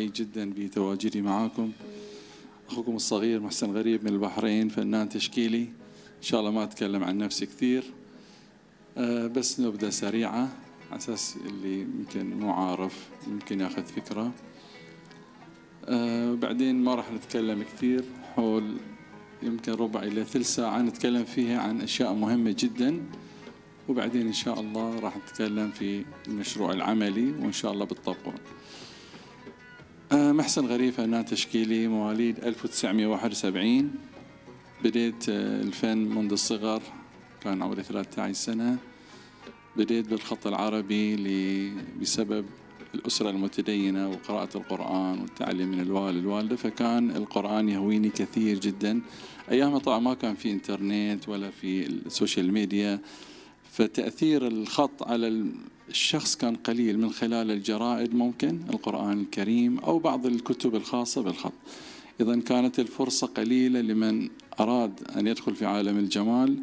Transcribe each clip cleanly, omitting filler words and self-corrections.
سعيد جدا بتواجدي معاكم. أخوكم الصغير محسن غريب من البحرين، فنان تشكيلي. إن شاء الله ما أتكلم عن نفسي كثير، بس نبدأ سريعة على أساس اللي يمكن مو عارف يمكن ياخذ فكرة. بعدين ما راح نتكلم كثير، حول يمكن ربع إلى ثلث ساعة نتكلم فيها عن أشياء مهمة جدا، وبعدين إن شاء الله راح نتكلم في المشروع العملي وإن شاء الله بالطبق. محسن غريب فنان تشكيلي، مواليد 1971. بديت الفن منذ الصغر، كان عمري 13 سنة. بديت بالخط العربي بسبب الأسرة المتدينة وقراءة القرآن والتعليم من الوالد والوالدة، فكان القرآن يهويني كثير جدا. أيامها طبعا ما كان في إنترنت ولا في السوشيال ميديا، فتأثير الخط على الشخص كان قليل، من خلال الجرائد ممكن القرآن الكريم أو بعض الكتب الخاصة بالخط. إذن كانت الفرصة قليلة لمن أراد أن يدخل في عالم الجمال،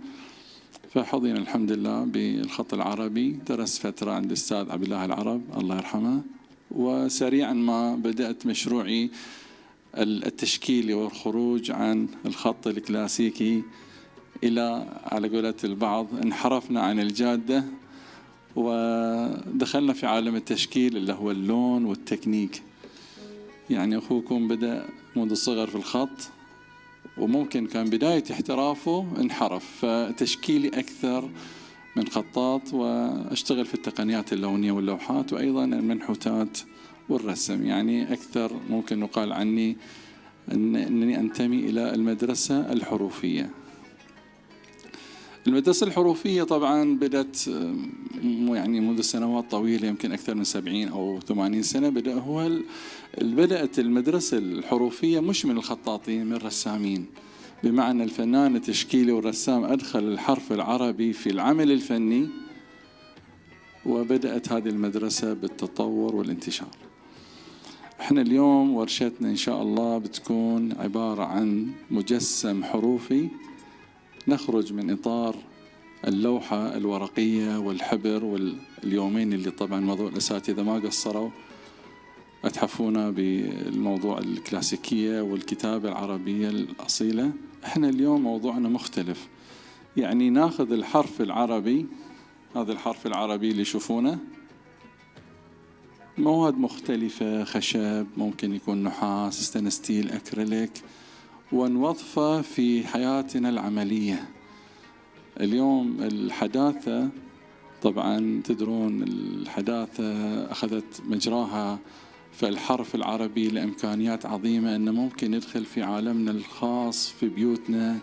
فحظينا الحمد لله بالخط العربي. درس فترة عند الأستاذ عبد الله العرب الله يرحمه، وسريعا ما بدأت مشروعي التشكيلي والخروج عن الخط الكلاسيكي إلى على قولة البعض انحرفنا عن الجادة ودخلنا في عالم التشكيل اللي هو اللون والتكنيك. يعني أخوكم بدأ منذ الصغر في الخط، وممكن كان بداية احترافه انحرف، فتشكيلي أكثر من خطاط، واشتغل في التقنيات اللونية واللوحات وأيضا المنحوتات والرسم. يعني أكثر ممكن نقال عني أنني أنتمي إلى المدرسة الحروفية. المدرسة الحروفية طبعا بدأت يعني منذ سنوات طويلة، يمكن أكثر من 70 أو 80 سنة. بدأت المدرسة الحروفية مش من الخطاطين، من الرسامين، بمعنى الفنان التشكيلي والرسام أدخل الحرف العربي في العمل الفني، وبدأت هذه المدرسة بالتطور والانتشار. احنا اليوم ورشتنا إن شاء الله بتكون عبارة عن مجسم حروفي، نخرج من إطار اللوحة الورقية والحبر واليومين اللي طبعا موضوع الأساتذة ما قصروا أتحفونا بالموضوع الكلاسيكية والكتابة العربية الأصيلة. احنا اليوم موضوعنا مختلف، يعني ناخذ الحرف العربي، هذا الحرف العربي اللي يشوفونه، مواد مختلفة، خشب، ممكن يكون نحاس، ستانلس ستيل، أكريليك، ونوظفه في حياتنا العملية. اليوم الحداثة طبعا تدرون الحداثة أخذت مجراها، فالحرف العربي لإمكانيات عظيمة أنه ممكن يدخل في عالمنا الخاص، في بيوتنا،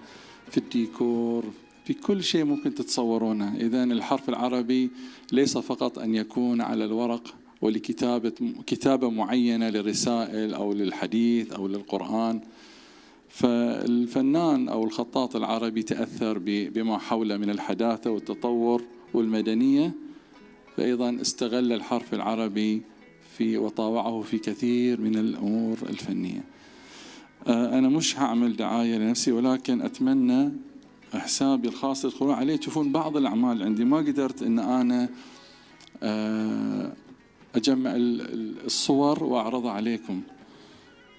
في الديكور، في كل شيء ممكن تتصورونه. إذن الحرف العربي ليس فقط أن يكون على الورق ولكتابة معينة للرسائل أو للحديث أو للقرآن. فالفنان أو الخطاط العربي تأثر بما حوله من الحداثة والتطور والمدنية، فأيضا استغل الحرف العربي وطاوعه في كثير من الأمور الفنية. أنا مش هعمل دعاية لنفسي، ولكن أتمنى حسابي الخاص تدخلون عليه تشوفون بعض الأعمال عندي. ما قدرت أن أنا أجمع الصور وأعرضها عليكم.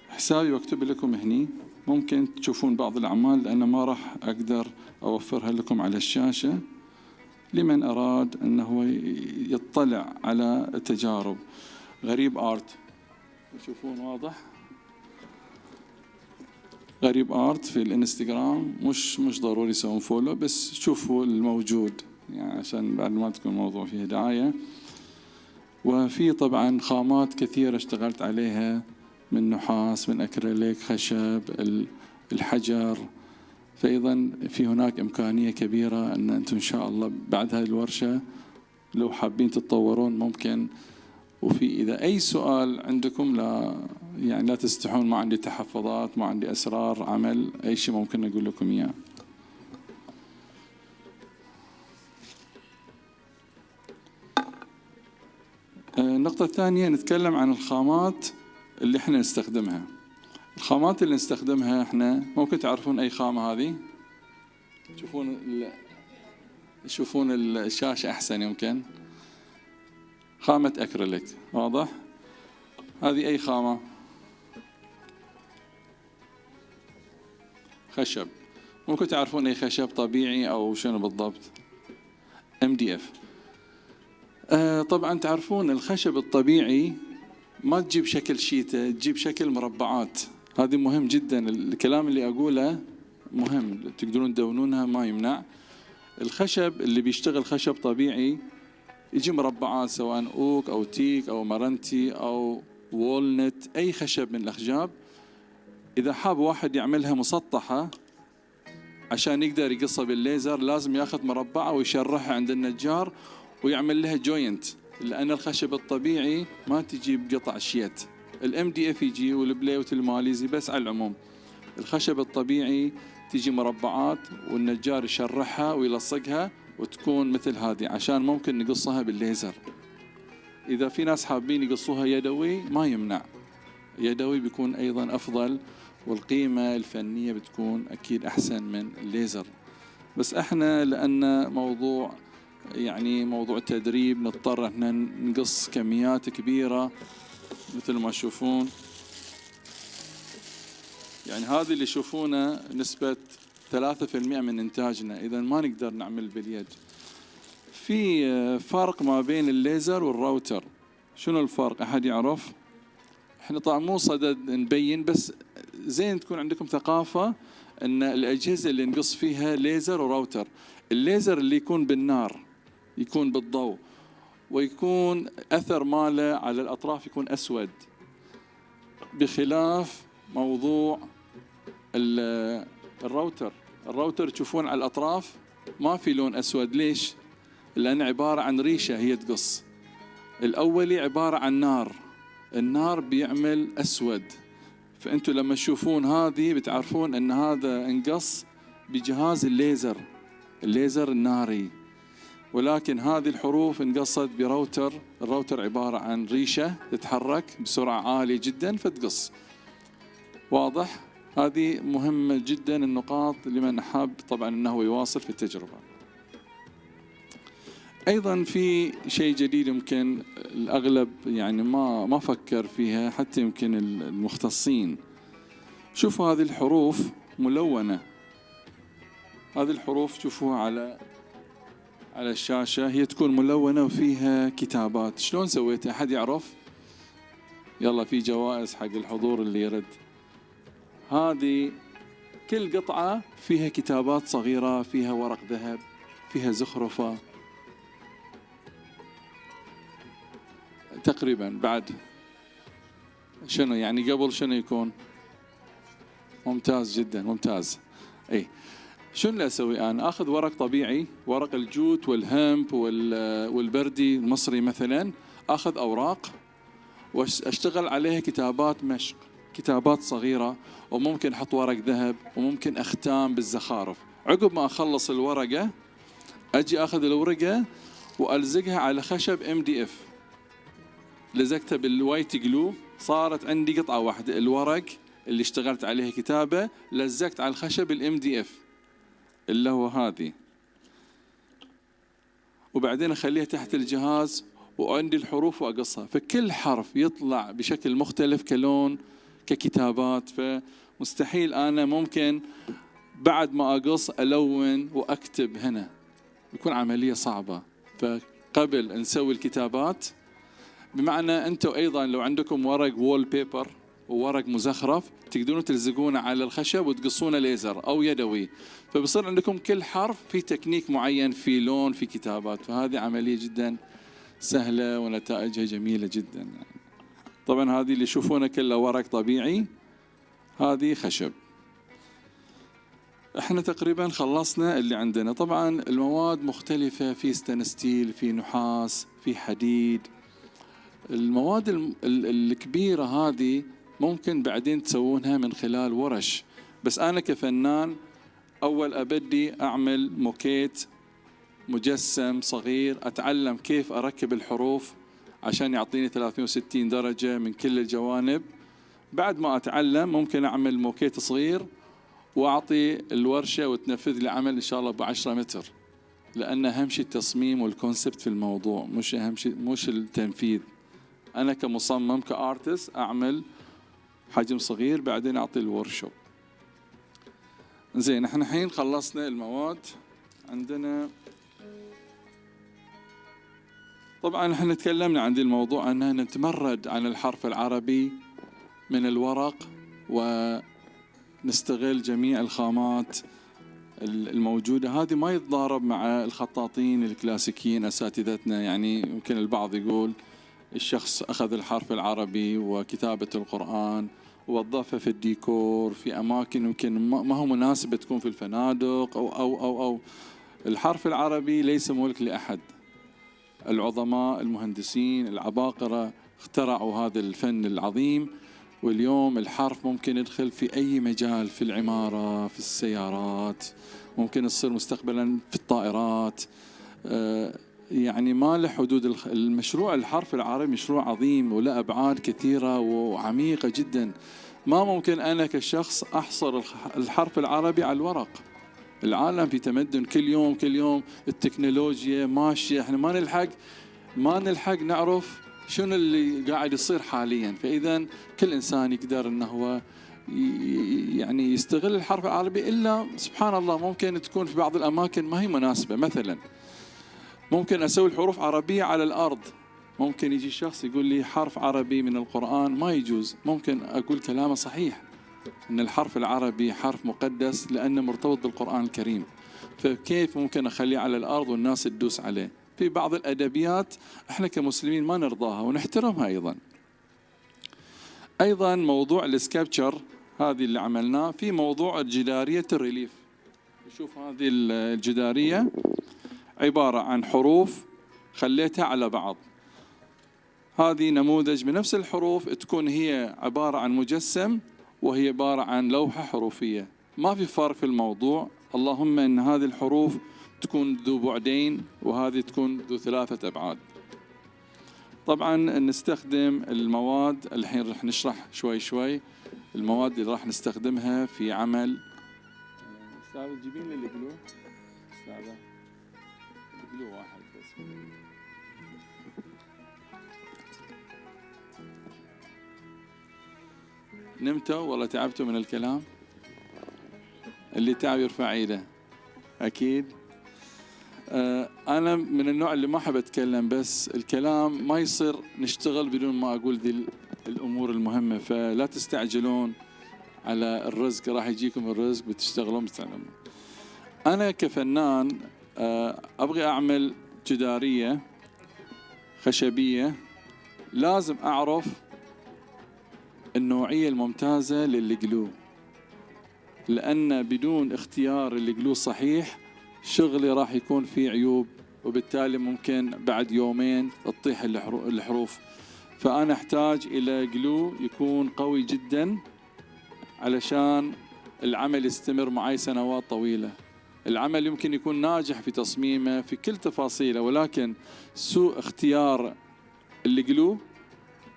حسابي واكتب لكم هني، ممكن تشوفون بعض الأعمال، لأن ما راح أقدر أوفرها لكم على الشاشة لمن أراد أنه يطلع على التجارب. غريب آرت، تشوفون واضح؟ غريب آرت في الانستغرام، مش ضروري يسوون فولو، بس شوفوا الموجود يعني عشان بعد ما تكون الموضوع فيه دعاية. وفي طبعا خامات كثيرة اشتغلت عليها، من نحاس، من أكريليك، خشب، الحجر. فأيضا في هناك إمكانية كبيرة أن أنتم إن شاء الله بعد هذه الورشة لو حابين تتطورون ممكن. وفي إذا أي سؤال عندكم لا تستحون، ما عندي تحفظات، ما عندي أسرار عمل، أي شيء ممكن أقول لكم إياه. النقطة الثانية نتكلم عن الخامات اللي احنا نستخدمها. الخامات اللي نستخدمها احنا، ممكن تعرفون أي خامة هذه؟ تشوفون الشاشة أحسن. يمكن خامة أكريليك، واضح؟ هذه أي خامة؟ خشب. ممكن تعرفون أي خشب طبيعي أو شنو بالضبط؟ MDF. طبعا تعرفون الخشب الطبيعي ما تجيب شكل شيته، تجيب شكل مربعات. هذه مهم جدا، الكلام اللي أقوله مهم، تقدرون تدونونها ما يمنع. الخشب اللي بيشتغل خشب طبيعي يجي مربعات، سواء أوك أو تيك أو مرنتي أو وولنت، أي خشب من الأخشاب. إذا حاب واحد يعملها مسطحة عشان يقدر يقصها بالليزر، لازم ياخذ مربعة ويشرحها عند النجار ويعمل لها جوينت، لأن الخشب الطبيعي ما تجي بقطع شيت. MDF يجي والبليوت الماليزي، بس على العموم الخشب الطبيعي تيجي مربعات والنجار يشرحها ويلصقها وتكون مثل هذه، عشان ممكن نقصها بالليزر. إذا في ناس حابين يقصوها يدوي ما يمنع، يدوي بيكون أيضا أفضل، والقيمة الفنية بتكون أكيد أحسن من الليزر. بس احنا لأن موضوع يعني موضوع تدريب نضطر احنا نقص كميات كبيرة مثل ما تشوفون. يعني هذه اللي يشوفونه نسبة 3% من إنتاجنا، إذا ما نقدر نعمل باليد. في فرق ما بين الليزر والراوتر. شنو الفرق؟ أحد يعرف؟ احنا طبعا مو صدد نبين، بس زين تكون عندكم ثقافة ان الأجهزة اللي نقص فيها ليزر وراوتر. الليزر اللي يكون بالنار، يكون بالضوء، ويكون أثر ماله على الأطراف يكون أسود، بخلاف موضوع الراوتر تشوفون على الأطراف ما في لون أسود. ليش؟ لأن عبارة عن ريشة هي تقص. الأولي عبارة عن نار، النار بيعمل أسود. فأنتوا لما تشوفون هذه بتعرفون أن هذا انقص بجهاز الليزر الناري. ولكن هذه الحروف انقصت براوتر. الراوتر عبارة عن ريشة تتحرك بسرعة عالية جدا فتقص. واضح؟ هذه مهمة جدا النقاط لمن حاب طبعا أنه يواصل في التجربة. أيضا في شيء جديد يمكن الأغلب يعني ما فكر فيها، حتى يمكن المختصين. شوفوا هذه الحروف ملونة، هذه الحروف شوفوها على الشاشة، هي تكون ملونة وفيها كتابات. شلون سويتها؟ أحد يعرف؟ يلا في جوائز حق الحضور اللي يرد. هذه كل قطعة فيها كتابات صغيرة، فيها ورق ذهب، فيها زخرفة تقريبا. بعد شنو يعني قبل شنو يكون؟ ممتاز جدا، ممتاز. اي شنو اللي اسوي انا؟ اخذ ورق طبيعي، ورق الجوت والهمب والبردي المصري مثلا، اخذ اوراق واشتغل عليها كتابات مشق، كتابات صغيرة، وممكن احط ورق ذهب، وممكن اختام بالزخارف. عقب ما اخلص الورقة اجي اخذ الورقة والزقها على خشب MDF، لزقتها بالوايت جلو، صارت عندي قطعة واحدة. الورق اللي اشتغلت عليه كتابة لزقت على الخشب MDF اللي هو هذه، وبعدين اخليها تحت الجهاز وعندي الحروف واقصها. فكل حرف يطلع بشكل مختلف كلون ككتابات. فمستحيل انا ممكن بعد ما اقص الون واكتب هنا، يكون عملية صعبة. فقبل نسوي الكتابات، بمعنى أنتم أيضا لو عندكم ورق وول بيبر وورق مزخرف تقدرون تلزقونه على الخشب وتقصونه ليزر أو يدوي، فبصير عندكم كل حرف في تكنيك معين، في لون، في كتابات. فهذه عملية جدا سهلة ونتائجها جميلة جدا يعني. طبعا هذه اللي يشوفونه كله ورق طبيعي، هذه خشب. احنا تقريبا خلصنا اللي عندنا. طبعا المواد مختلفة، في ستانستيل، في نحاس، في حديد. المواد الكبيرة هذه ممكن بعدين تسوونها من خلال ورش، بس أنا كفنان أول أبدي أعمل موكيت مجسم صغير، أتعلم كيف أركب الحروف عشان يعطيني 360 درجة من كل الجوانب. بعد ما أتعلم ممكن أعمل موكيت صغير وأعطي الورشة وتنفذ لي عمل إن شاء الله ب10 متر، لأن أهم شيء التصميم والكونسبت في الموضوع، مش أهم شيء مش التنفيذ. أنا كمصمم كأرتست أعمل حجم صغير بعدين أعطي الورشوب. زين، احنا الحين خلصنا المواد عندنا. طبعا احنا تكلمنا عن الموضوع أننا نتمرد على الحرف العربي من الورق ونستغل جميع الخامات الموجودة. هذه ما يتضارب مع الخطاطين الكلاسيكيين أساتذتنا. يعني يمكن البعض يقول الشخص أخذ الحرف العربي وكتابة القرآن ووظفه في الديكور في أماكن يمكن ما هو مناسبة تكون في الفنادق أو الحرف العربي ليس ملك لأحد. العظماء المهندسين العباقرة اخترعوا هذا الفن العظيم، واليوم الحرف ممكن يدخل في أي مجال، في العمارة، في السيارات، ممكن يصير مستقبلا في الطائرات. يعني ما له حدود. المشروع الحرف العربي مشروع عظيم وله أبعاد كثيرة وعميقة جدا. ما ممكن أنا كشخص أحصر الحرف العربي على الورق. العالم في تمدن، كل يوم التكنولوجيا ماشية، احنا ما نلحق نعرف شنو اللي قاعد يصير حاليا. فإذا كل إنسان يقدر أنه هو يعني يستغل الحرف العربي، إلا سبحان الله ممكن تكون في بعض الأماكن ما هي مناسبة. مثلا ممكن أسوي الحروف عربية على الأرض، ممكن يجي شخص يقول لي حرف عربي من القرآن ما يجوز. ممكن أقول كلامه صحيح أن الحرف العربي حرف مقدس لأنه مرتبط بالقرآن الكريم، فكيف ممكن أخليه على الأرض والناس تدوس عليه؟ في بعض الأدبيات احنا كمسلمين ما نرضاها ونحترمها. أيضا موضوع السكابتشر هذه اللي عملناه، في موضوع جدارية الريليف. نشوف هذه الجدارية عبارة عن حروف خليتها على بعض. هذه نموذج من نفس الحروف، تكون هي عبارة عن مجسم وهي عبارة عن لوحة حروفية. ما في فرق في الموضوع، اللهم أن هذه الحروف تكون ذو بعدين وهذه تكون ذو 3 أبعاد. طبعا نستخدم المواد، الحين رح نشرح شوي المواد اللي راح نستخدمها في عمل. أستاذ تجيبين لي الجلو؟ أستاذة الجلو واحد بس. نمتوا والله تعبتوا من الكلام؟ اللي تعب يرفع ايده. أكيد. أنا من النوع اللي ما أحب أتكلم، بس الكلام ما يصير نشتغل بدون ما أقول ذي الأمور المهمة، فلا تستعجلون على الرزق، راح يجيكم الرزق بتشتغلون. أنا كفنان أبغي أعمل جدارية خشبية، لازم أعرف النوعية الممتازة للجلو، لأن بدون اختيار الجلو صحيح شغلي راح يكون فيه عيوب، وبالتالي ممكن بعد يومين تطيح الحروف. فأنا أحتاج إلى جلو يكون قوي جدا علشان العمل يستمر معي سنوات طويلة. العمل يمكن يكون ناجح في تصميمه في كل تفاصيله، ولكن سوء اختيار الجلو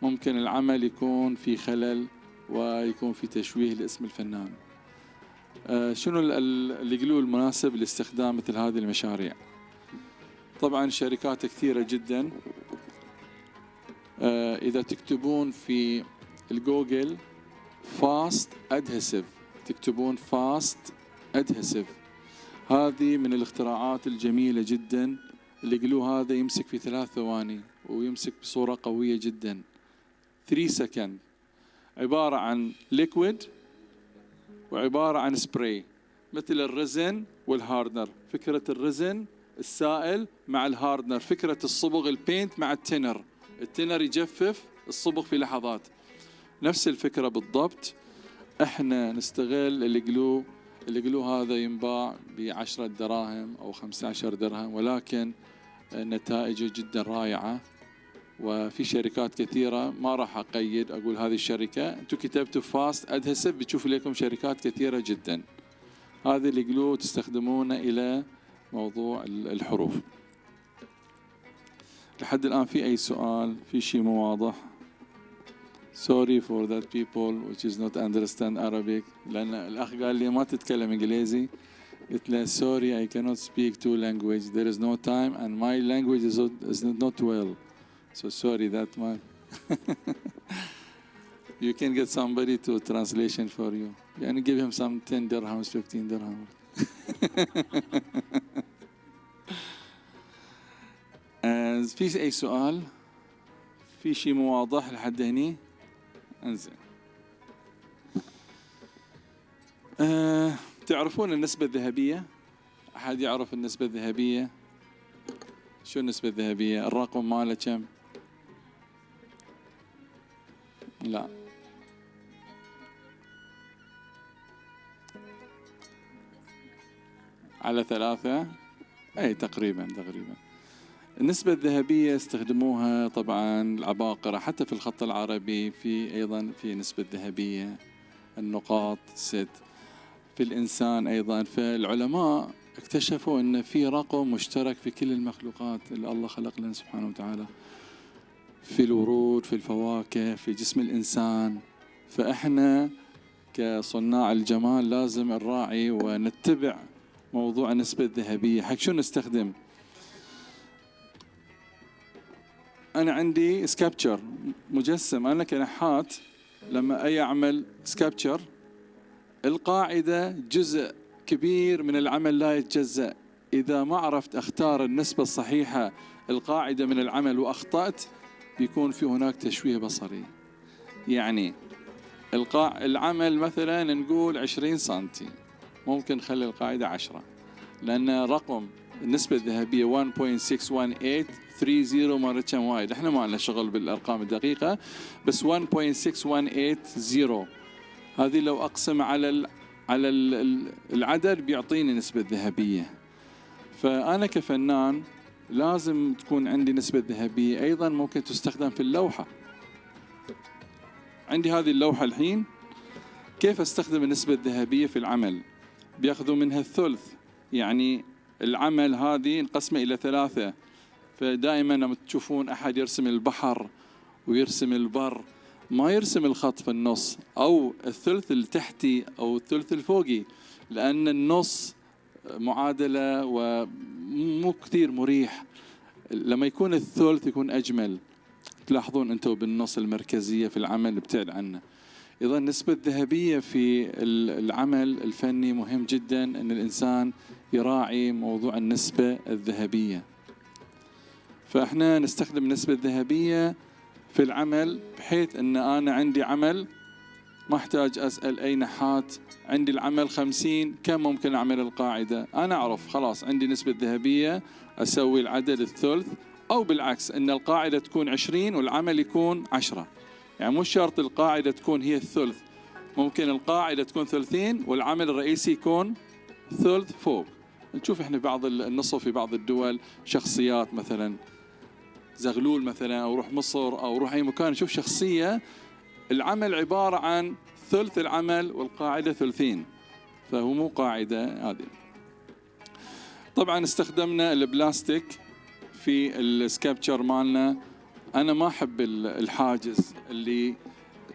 ممكن العمل يكون في خلل ويكون في تشويه لاسم الفنان. شنو الجلو المناسب لاستخدام مثل هذه المشاريع؟ طبعا شركات كثيرة جدا. إذا تكتبون في الجوجل فاست أدهسيف، تكتبون فاست أدهسيف، هذه من الاختراعات الجميلة جدا. الجلو هذا يمسك في 3 ثواني ويمسك بصورة قوية جدا، 3 سكند. عبارة عن ليكويد وعبارة عن سبراي، مثل الرزن والهاردنر. فكرة الرزن السائل مع الهاردنر، فكرة الصبغ البينت مع التنر يجفف الصبغ في لحظات. نفس الفكرة بالضبط. احنا نستغل الجلو هذا ينباع ب10 دراهم أو 15 درهم، ولكن نتائجه جدا رائعة. وفي شركات كثيرة، ما راح أقيد أقول هذه الشركة، أنتم كتبتوا فاست أدهسيف بتشوفوا لكم شركات كثيرة جدا. هذه الجلو تستخدمونه إلى موضوع الحروف. لحد الآن في أي سؤال؟ في شيء مو واضح؟ Sorry for that people which is not understand Arabic. لأن الأخ قال لي ما تتكلم إنجليزي، قلت له sorry I cannot speak 2 languages, there is no time and my language is not well. So sorry that much. You can get somebody to translation for you. يعني give him some 10 dirhams, 15 dirhams. في أي سؤال؟ في شيء مو واضح لحد هني؟ انزين. تعرفون النسبة الذهبية؟ أحد يعرف النسبة الذهبية؟ شو النسبة الذهبية؟ الرقم ماله كم؟ لا. على 3. أي تقريبا. النسبة الذهبية استخدموها طبعا العباقرة حتى في الخط العربي، في أيضا في نسبة ذهبية، النقاط 6 في الإنسان أيضا. فالعلماء اكتشفوا أن في رقم مشترك في كل المخلوقات اللي الله خلق لنا سبحانه وتعالى، في الورود، في الفواكه، في جسم الإنسان. فإحنا كصناع الجمال لازم نراعي ونتبع موضوع النسبة الذهبية. حق شو نستخدم؟ أنا عندي سكابتشر مجسم، أنا كنحات لما أي أعمل سكابتشر القاعدة جزء كبير من العمل لا يتجزأ. إذا ما عرفت أختار النسبة الصحيحة القاعدة من العمل وأخطأت بيكون في هناك تشويه بصري. يعني العمل مثلا نقول 20 سنتي، ممكن نخلي القاعدة 10، لأن رقم النسبة الذهبية 1.61830 مرة كم وايد. احنا ما لنا شغل بالأرقام الدقيقة، بس 1.6180 هذه لو أقسم على العدد بيعطيني نسبة ذهبية. فأنا كفنان لازم تكون عندي نسبة ذهبية. أيضا ممكن تستخدم في اللوحة. عندي هذه اللوحة الحين، كيف أستخدم النسبة الذهبية في العمل؟ بيأخذوا منها الثلث، يعني العمل هذه نقسمه إلى 3. فدائما لما تشوفون أحد يرسم البحر ويرسم البر ما يرسم الخط في النص أو الثلث التحتي أو الثلث الفوقي، لأن النص معادلة ومو كثير مريح. لما يكون الثلث يكون أجمل. تلاحظون أنتم بالنص المركزية في العمل ابتعد عنه. إذا النسبة الذهبية في العمل الفني مهم جدا أن الإنسان يراعي موضوع النسبة الذهبية. فإحنا نستخدم النسبة الذهبية في العمل بحيث أن أنا عندي عمل ما أحتاج أسأل أي نحات عندي العمل 50 كم ممكن أعمل القاعدة. أنا أعرف خلاص عندي نسبة ذهبية أسوي العدد الثلث، أو بالعكس أن القاعدة تكون 20 والعمل يكون 10. يعني مو شرط القاعدة تكون هي الثلث، ممكن القاعدة تكون 30 والعمل الرئيسي يكون ثلث فوق. نشوف احنا بعض النصف في بعض الدول شخصيات مثلا زغلول مثلا، أو روح مصر أو روح أي مكان، نشوف شخصية العمل عبارة عن ثلث العمل والقاعدة 30، فهو مو قاعدة هذه. طبعا استخدمنا البلاستيك في السكابتشر مالنا. أنا ما أحب الحاجز اللي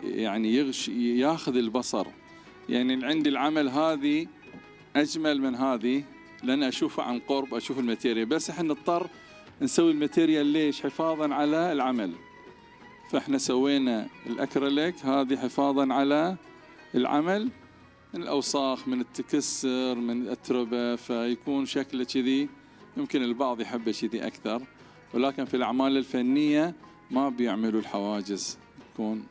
يعني ياخذ البصر. يعني عندي العمل هذه أجمل من هذه لأن أشوفها عن قرب، أشوف الماتيريال. بس احنا نضطر نسوي الماتيريال ليش؟ حفاظا على العمل. فاحنا سوينا الأكريليك هذه حفاظا على العمل من الأوساخ، من التكسر، من الأتربة، فيكون شكله كذي. يمكن البعض يحبه كذي أكثر، ولكن في الأعمال الفنية ما بيعملوا الحواجز، يكون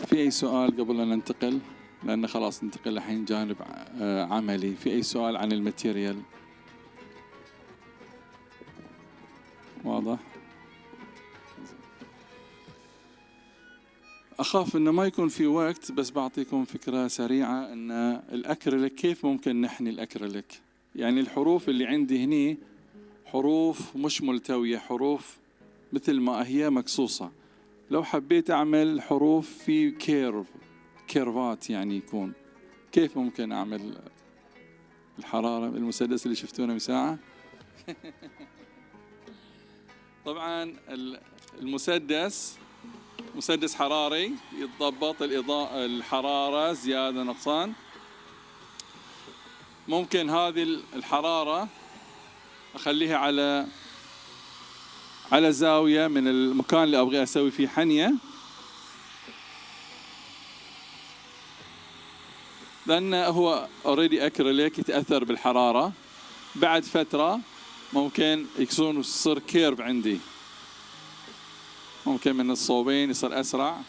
في أي سؤال قبل أن ننتقل؟ لأن خلاص ننتقل الحين جانب عملي. في أي سؤال عن الماتيريال؟ واضح؟ أخاف أنه ما يكون في وقت، بس بعطيكم فكرة سريعة أن الأكريليك كيف ممكن نحني الأكريليك. يعني الحروف اللي عندي هني حروف مش ملتوية، حروف مثل ما هي مقصوصة. لو حبيت أعمل حروف في كيرفات يعني يكون، كيف ممكن أعمل الحرارة؟ المسدس اللي شفتونه من ساعة. طبعا المسدس مسدس حراري يتضبط الحرارة زيادة نقصان. ممكن هذه الحرارة اخليها على زاويه من المكان اللي ابغى اسوي فيه حنيه، لان هو اوريدي اكريليك يتاثر بالحراره، بعد فتره ممكن يصير كيرف عندي، ممكن من الصوبين يصير اسرع.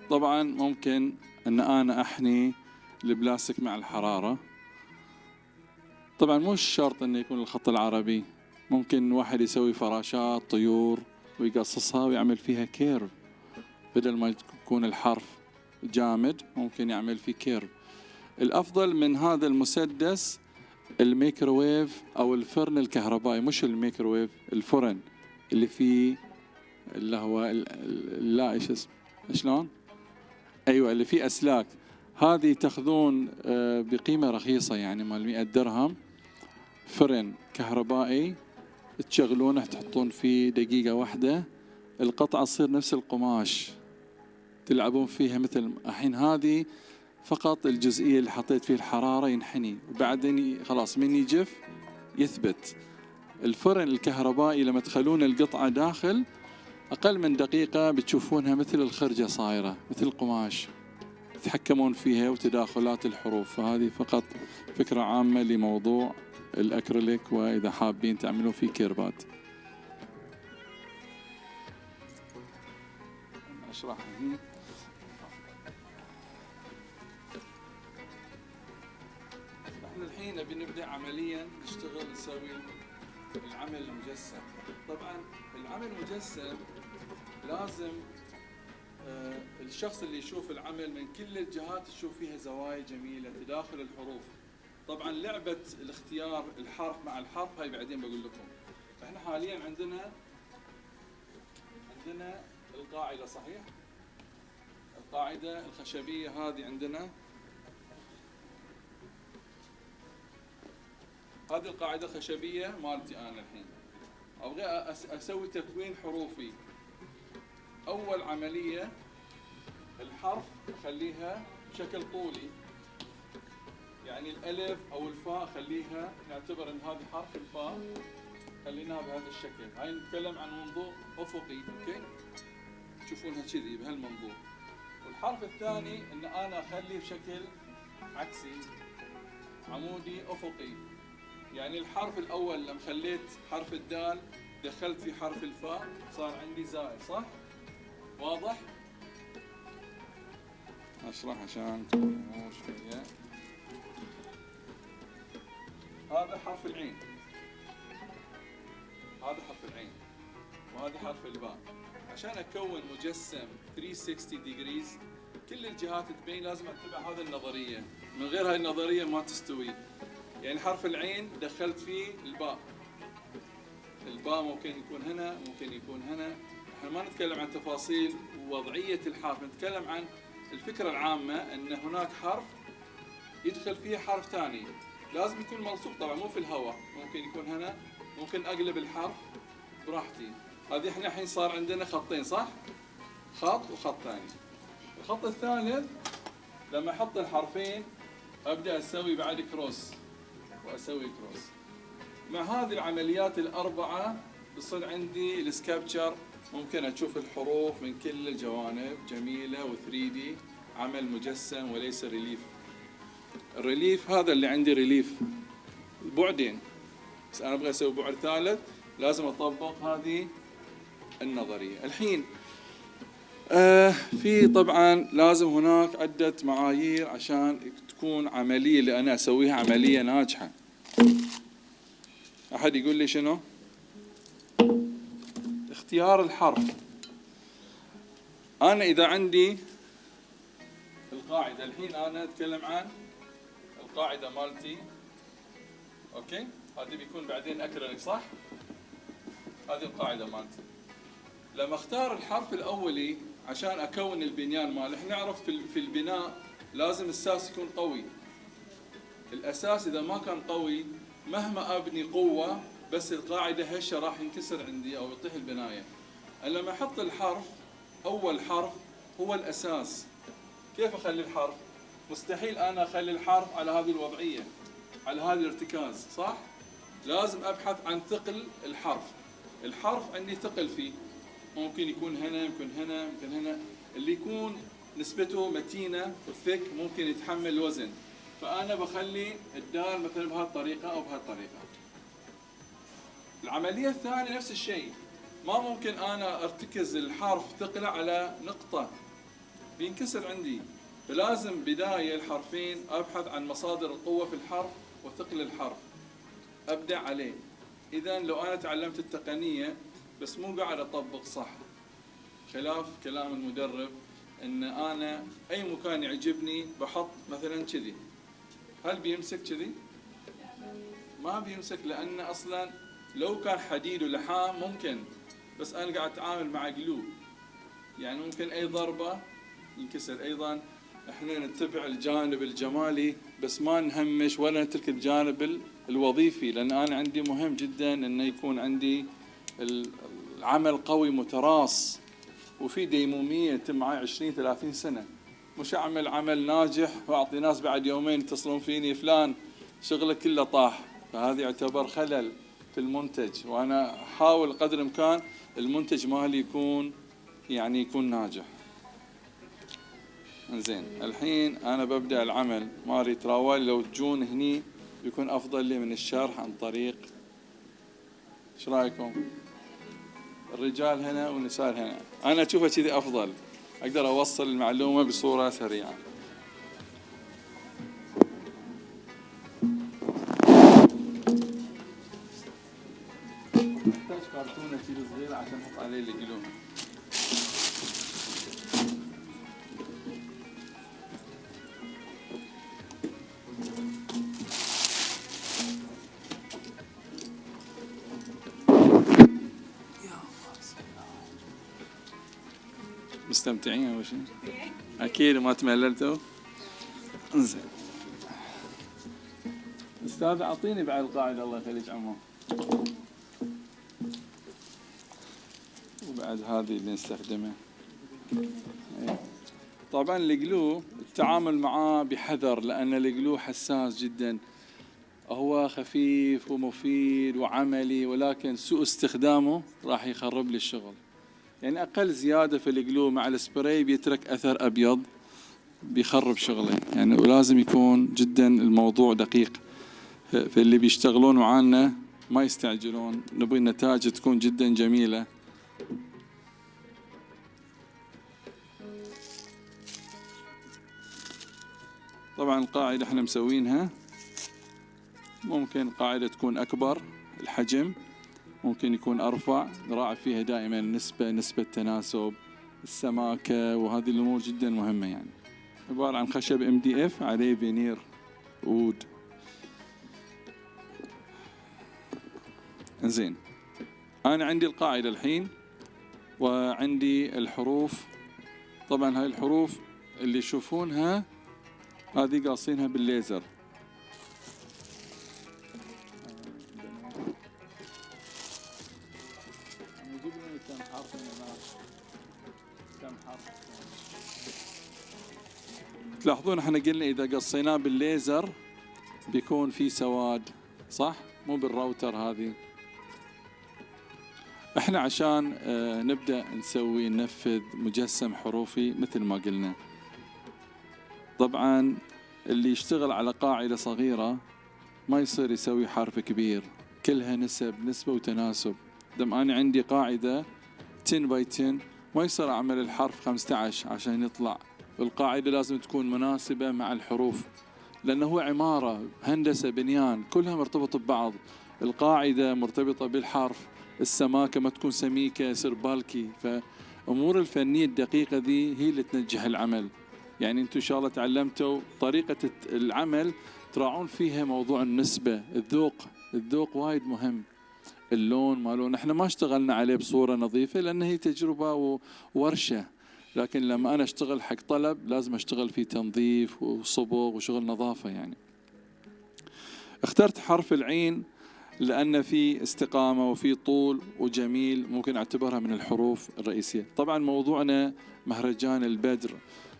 طبعا ممكن ان انا احني البلاستيك مع الحرارة. طبعا مش شرط انه يكون الخط العربي، ممكن واحد يسوي فراشات طيور ويقصصها ويعمل فيها كيرف، بدل ما يكون الحرف جامد ممكن يعمل فيه كيرف. الافضل من هذا المسدس الميكروويف او الفرن الكهربائي، مش الميكروويف، الفرن اللي فيه اللي هو لا ايش اسمه شلون، ايوه اللي فيه اسلاك. هذه تاخذون بقيمه رخيصه يعني مال 100 درهم، فرن كهربائي تشغلونه تحطون فيه دقيقه واحده، القطعه تصير نفس القماش، تلعبون فيها مثل الحين. هذه فقط الجزئيه اللي حطيت فيه الحراره ينحني، وبعدين خلاص من يجف يثبت. الفرن الكهربائي لما تخلون القطعه داخل اقل من دقيقه بتشوفونها مثل الخرجه صايره، مثل القماش، تتحكمون فيها وتداخلات الحروف. فهذه فقط فكره عامه لموضوع الاكريليك، واذا حابين تعملون فيه كيربات. اشرحها هنا. احنا الحين نبي نبدا عمليا نشتغل نسوي العمل المجسم. طبعا العمل المجسم لازم الشخص اللي يشوف العمل من كل الجهات يشوف فيها زوايا جميله، تداخل الحروف. طبعا لعبه الاختيار الحرف مع الحرف هاي بعدين بقول لكم. احنا حاليا عندنا القاعده، صحيح؟ القاعده الخشبيه هذه عندنا، هذه القاعده الخشبيه مالتي انا الحين ابغى اسوي تكوين حروفي. اول عمليه الحرف اخليها بشكل طولي، يعني الالف او الفاء خليها، نعتبر ان هذه حرف الفاء خليناها بهذا الشكل. هاي نتكلم عن منظور افقي، اوكي؟ تشوفونها كذي بهالمنظور. والحرف الثاني ان انا اخليه بشكل عكسي، عمودي افقي. يعني الحرف الاول لما خليت حرف الدال دخلت في حرف الفاء صار عندي زائد، صح؟ واضح؟ اشرح عشان تفهمون شويه. هذا حرف العين، هذا حرف العين، وهذا حرف الباء. عشان اكون مجسم 360 ديجريز كل الجهات تبين لازم اتبع هذه النظريه، من غير هاي النظريه ما تستوي. يعني حرف العين دخلت فيه الباء، الباء ممكن يكون هنا، ممكن يكون هنا. احنا ما نتكلم عن تفاصيل ووضعيه الحرف، نتكلم عن الفكره العامه ان هناك حرف يدخل فيه حرف ثاني، لازم يكون ملصوق طبعا مو في الهواء، ممكن يكون هنا، ممكن اقلب الحرف براحتي. هذه احنا الحين صار عندنا خطين، صح؟ خط وخط ثاني. الخط الثالث لما احط الحرفين ابدا اسوي بعد كروس، واسوي كروس. مع هذه العمليات الاربعه بصير عندي السكابتشر، ممكن اشوف الحروف من كل الجوانب، جميله و3 دي، عمل مجسم وليس ريليف. الريليف هذا اللي عندي ريليف بعدين، بس انا ابغى اسوي بعد ثالث لازم اطبق هذه النظريه. الحين في طبعا لازم هناك عده معايير عشان تكون عمليه اللي انا اسويها عمليه ناجحه. احد يقول لي شنو؟ اختيار الحرف. أنا إذا عندي القاعدة الحين، أنا أتكلم عن القاعدة مالتي، أوكي؟ هذه بيكون بعدين أكريليك صح؟ هذه القاعدة مالتي. لما اختار الحرف الأولي عشان أكون البنيان ماله، احنا نعرف في البناء لازم الأساس يكون قوي. الأساس إذا ما كان قوي مهما أبني قوة بس القاعدة هشة راح ينكسر عندي أو يطيح البناية. لما أحط الحرف، أول حرف هو الأساس. كيف أخلي الحرف؟ مستحيل أنا أخلي الحرف على هذه الوضعية، على هذا الارتكاز، صح؟ لازم أبحث عن ثقل الحرف. الحرف عندي ثقل فيه، ممكن يكون هنا، يمكن هنا، يمكن هنا. اللي يكون نسبته متينة وثك ممكن يتحمل الوزن، فأنا بخلي الدال مثلا بهالطريقة أو بهالطريقة. العملية الثانية نفس الشيء، ما ممكن أنا أرتكز الحرف ثقله على نقطة، بينكسر عندي. فلازم بداية الحرفين أبحث عن مصادر القوة في الحرف وثقل الحرف، أبدع عليه. إذن لو أنا تعلمت التقنية بس مو قاعد أطبق صح، خلاف كلام المدرب إن أنا أي مكان يعجبني بحط مثلا كذي، هل بيمسك كذي؟ ما بيمسك، لأن أصلا لو كان حديد ولحام ممكن، بس أنا قاعد أتعامل مع قلوب، يعني ممكن أي ضربة ينكسر. أيضا احنا نتبع الجانب الجمالي بس ما نهمش ولا نترك الجانب الوظيفي، لأن أنا عندي مهم جدا أنه يكون عندي العمل قوي متراص وفي ديمومية تم معي 20-30 سنة. مش أعمل عمل ناجح وأعطي ناس بعد يومين يتصلون فيني فلان شغلك كله طاح، فهذا يعتبر خلل في المنتج. وأنا أحاول قدر الإمكان المنتج مالي يكون ناجح. زين، الحين أنا ببدأ العمل ماري تراوالي. لو تجون هني بيكون أفضل لي من الشرح عن طريق، إيش رأيكم؟ الرجال هنا والنساء هنا، أنا أشوفها كذي أفضل، أقدر أوصل المعلومة بصورة سريعة. نحتاج كرتونة كذي صغيرة عشان نحط عليه القلوم. مستمتعين أول شيء؟ أكيد ما تمللتوا؟ زين. أستاذ أعطيني بعد القاعدة الله يخليك عمو. وبعد هذه اللي نستخدمها. طبعا الجلو التعامل معاه بحذر، لأن الجلو حساس جدا، هو خفيف ومفيد وعملي، ولكن سوء استخدامه راح يخرب لي الشغل. يعني أقل زيادة في الجلو مع السبراي بيترك أثر أبيض بيخرب شغله يعني، ولازم يكون جدا الموضوع دقيق. في اللي بيشتغلون معانا ما يستعجلون، نبي النتائج تكون جدا جميلة. طبعا القاعدة احنا مسوينها، ممكن قاعدة تكون أكبر الحجم، ممكن يكون أرفع، نراعي فيها دائما نسبة تناسب السماكة، وهذه الأمور جدا مهمة. يعني عبارة عن خشب MDF عليه فينير وود. زين، أنا عندي القاعدة الحين وعندي الحروف. طبعا هاي الحروف اللي يشوفونها هذه قاصينها بالليزر. تلاحظون احنا قلنا اذا قصيناه بالليزر بيكون في سواد، صح؟ مو بالراوتر هذه. احنا عشان نبدأ ننفذ مجسم حروفي مثل ما قلنا، طبعا اللي يشتغل على قاعدة صغيرة ما يصير يسوي حرف كبير، كلها نسبة وتناسب. دم أنا عندي قاعدة 10 باي 10 ما يصير أعمل الحرف 15 عشان يطلع. القاعدة لازم تكون مناسبة مع الحروف، لأنه هو عمارة، هندسة، بنيان، كلها مرتبطة ببعض. القاعدة مرتبطة بالحرف، السماكة ما تكون سميكة يصير بالكي، الأمور الفنية الدقيقة ذي هي اللي تنجح العمل. يعني أنتم إن شاء الله تعلمتوا طريقة العمل تراعون فيها موضوع النسبة، الذوق وايد مهم. اللون مالون احنا ما اشتغلنا عليه بصورة نظيفة لأن هي تجربة وورشة، لكن لما أنا اشتغل حق طلب لازم اشتغل فيه تنظيف وصبغ وشغل نظافة. يعني اخترت حرف العين لأن في استقامة وفي طول وجميل، ممكن اعتبرها من الحروف الرئيسية. طبعا موضوعنا مهرجان البدر،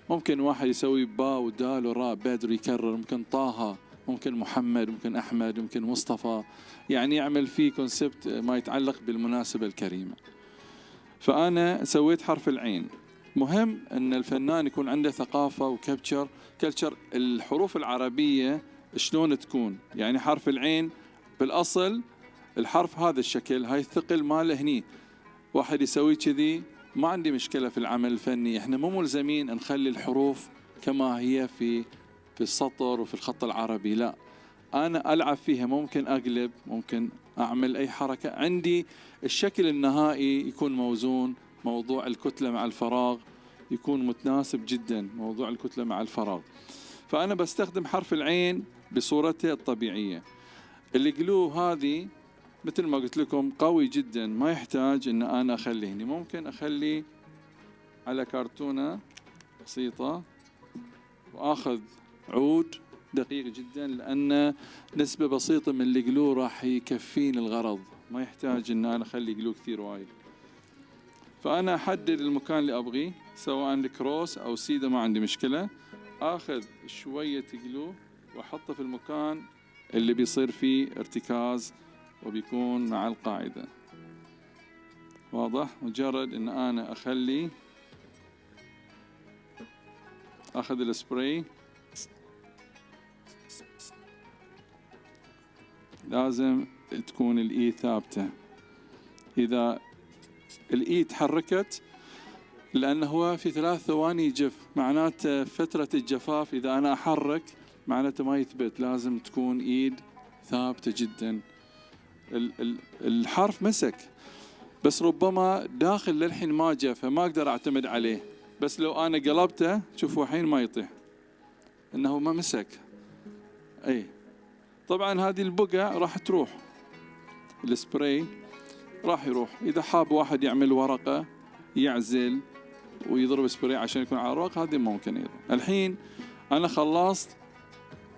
ممكن واحد يسوي با ودال وراء بدر يكرر، ممكن طه، ممكن محمد، ممكن أحمد، ممكن مصطفى، يعني يعمل فيه كونسبت ما يتعلق بالمناسبة الكريمة. فأنا سويت حرف العين. مهم أن الفنان يكون عنده ثقافة وكلتشر الحروف العربية شلون تكون. يعني حرف العين بالأصل الحرف هذا الشكل، هاي الثقل ماله هني، واحد يسوي كذي ما عندي مشكلة في العمل الفني. احنا مو ملزمين نخلي الحروف كما هي في السطر وفي الخط العربي، لا، أنا ألعب فيها، ممكن أقلب، ممكن أعمل أي حركة. عندي الشكل النهائي يكون موزون، موضوع الكتلة مع الفراغ يكون متناسب جدا، موضوع الكتلة مع الفراغ. فأنا بستخدم حرف العين بصورته الطبيعية. الجلو هذه مثل ما قلت لكم قوي جدا، ما يحتاج ان انا اخليه هني، ممكن اخليه على كرتونة بسيطة واخذ عود دقيق جدا، لان نسبة بسيطة من الجلو راح يكفيني الغرض، ما يحتاج ان انا اخلي جلو كثير وايد. فانا احدد المكان اللي ابغيه، سواء الكروس او سيدة ما عندي مشكلة، اخذ شوية جلو واحطه في المكان اللي بيصير فيه ارتكاز وبيكون مع القاعدة. واضح؟ مجرد ان انا اخذ السبراي، لازم تكون الاي ثابتة. اذا الاي تحركت، لانه هو في 3 ثواني يجف، معناته فترة الجفاف اذا انا احرك معناته ما يثبت، لازم تكون ايد ثابتة جدا. الحرف مسك، بس ربما داخل للحين ما جاء، فما اقدر اعتمد عليه. بس لو انا قلبته شوفوا الحين ما يطيح، انه ما مسك. اي طبعا هذه البقع راح تروح، السبراي راح يروح. اذا حاب واحد يعمل ورقة يعزل ويضرب سبراي عشان يكون على الورق، هذه ممكن ايضا. الحين انا خلصت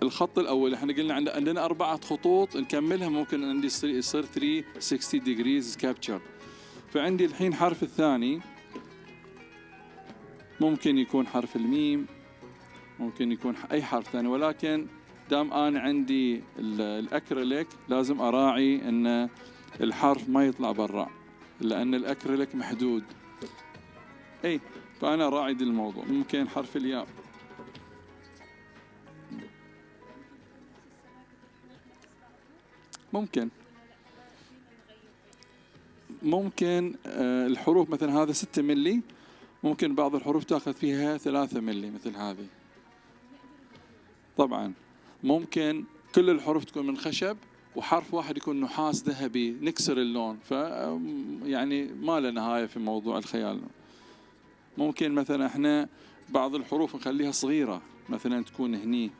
الخط الأول، احنا قلنا عندنا 4 خطوط نكملها، ممكن عندي يصير 360 degrees capture. فعندي الحين حرف الثاني، ممكن يكون حرف الميم، ممكن يكون أي حرف ثاني، ولكن دام أنا عندي الأكريليك لازم أراعي أن الحرف ما يطلع برا، لأن الأكريليك محدود. أي فأنا راعي دي الموضوع. ممكن حرف الياء، ممكن الحروف مثلا هذا 6 ملي، ممكن بعض الحروف تاخذ فيها 3 ملي مثل هذه. طبعا ممكن كل الحروف تكون من خشب وحرف واحد يكون نحاس ذهبي، نكسر اللون. يعني ما له نهاية في موضوع الخيال. ممكن مثلا احنا بعض الحروف نخليها صغيرة، مثلا تكون هني.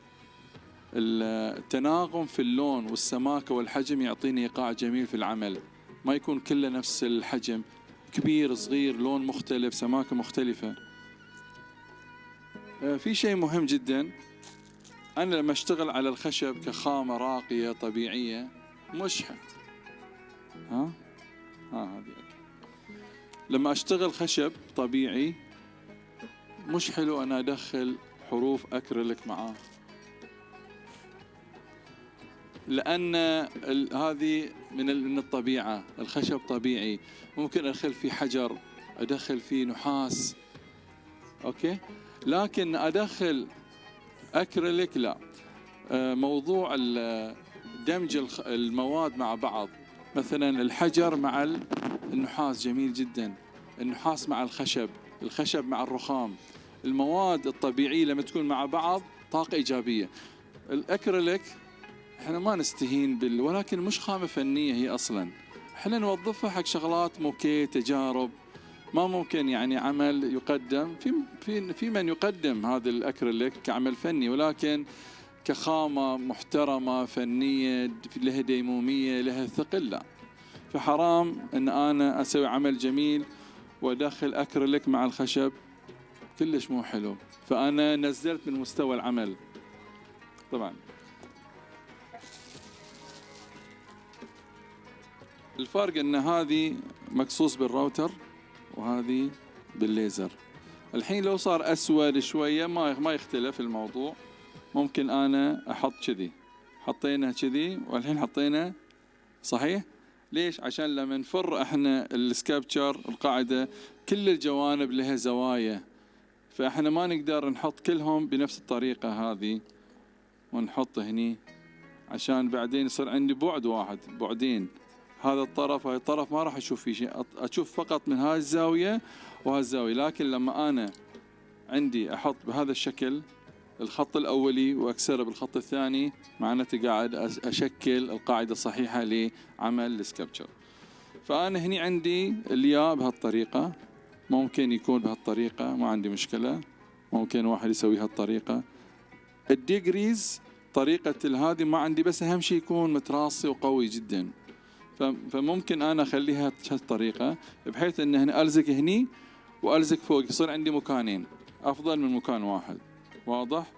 التناغم في اللون والسماكة والحجم يعطيني إيقاع جميل في العمل، ما يكون كله نفس الحجم، كبير صغير، لون مختلف، سماكة مختلفة. في شيء مهم جدا، أنا لما أشتغل على الخشب كخامة راقية طبيعية مش هذه لما أشتغل خشب طبيعي مش حلو أنا أدخل حروف أكريليك معاه، لأن هذه من الطبيعة، الخشب طبيعي، ممكن أدخل فيه حجر، أدخل فيه نحاس، أوكي، لكن أدخل أكريليك لا. موضوع دمج المواد مع بعض، مثلا الحجر مع النحاس جميل جدا، النحاس مع الخشب، الخشب مع الرخام، المواد الطبيعية لما تكون مع بعض طاقة إيجابية. الأكريليك احنا ما نستهين ولكن مش خامة فنية هي أصلا، احنا نوظفها حق شغلات موكي، تجارب، ما ممكن يعني عمل يقدم في من يقدم هذا الأكريليك كعمل فني، ولكن كخامة محترمة فنية لها ديمومية لها ثقل لا. فحرام ان انا اسوي عمل جميل وادخل اكريليك مع الخشب، كلش مو حلو. فانا نزلت من مستوى العمل. طبعا الفرق ان هذه مقصوص بالراوتر وهذه بالليزر. الحين لو صار اسود شويه ما يختلف الموضوع. ممكن انا احط كذي، حطينا كذي والحين حطينا صحيح. ليش؟ عشان لما نفر احنا السكابتشر القاعده كل الجوانب لها زوايا، فاحنا ما نقدر نحط كلهم بنفس الطريقه هذه ونحط هني، عشان بعدين يصير عندي بعد واحد بعدين، هذا الطرف وهذا الطرف ما راح اشوف فيه شيء، اشوف فقط من هاي الزاويه وهاي الزاويه. لكن لما انا عندي احط بهذا الشكل الخط الاولي واكسره بالخط الثاني، معناته قاعد اشكل القاعده الصحيحه لعمل السكابتشر. فانا هني عندي الياء بهالطريقه، ممكن يكون بهالطريقه ما عندي مشكله، ممكن واحد يسوي هالطريقه. الديجريز طريقه هذه ما عندي، بس اهم شيء يكون متراصي وقوي جدا. فممكن انا اخليها بهالطريقه بحيث ان هنا الزق هني والزق فوق، يصير عندي مكانين افضل من مكان واحد. واضح؟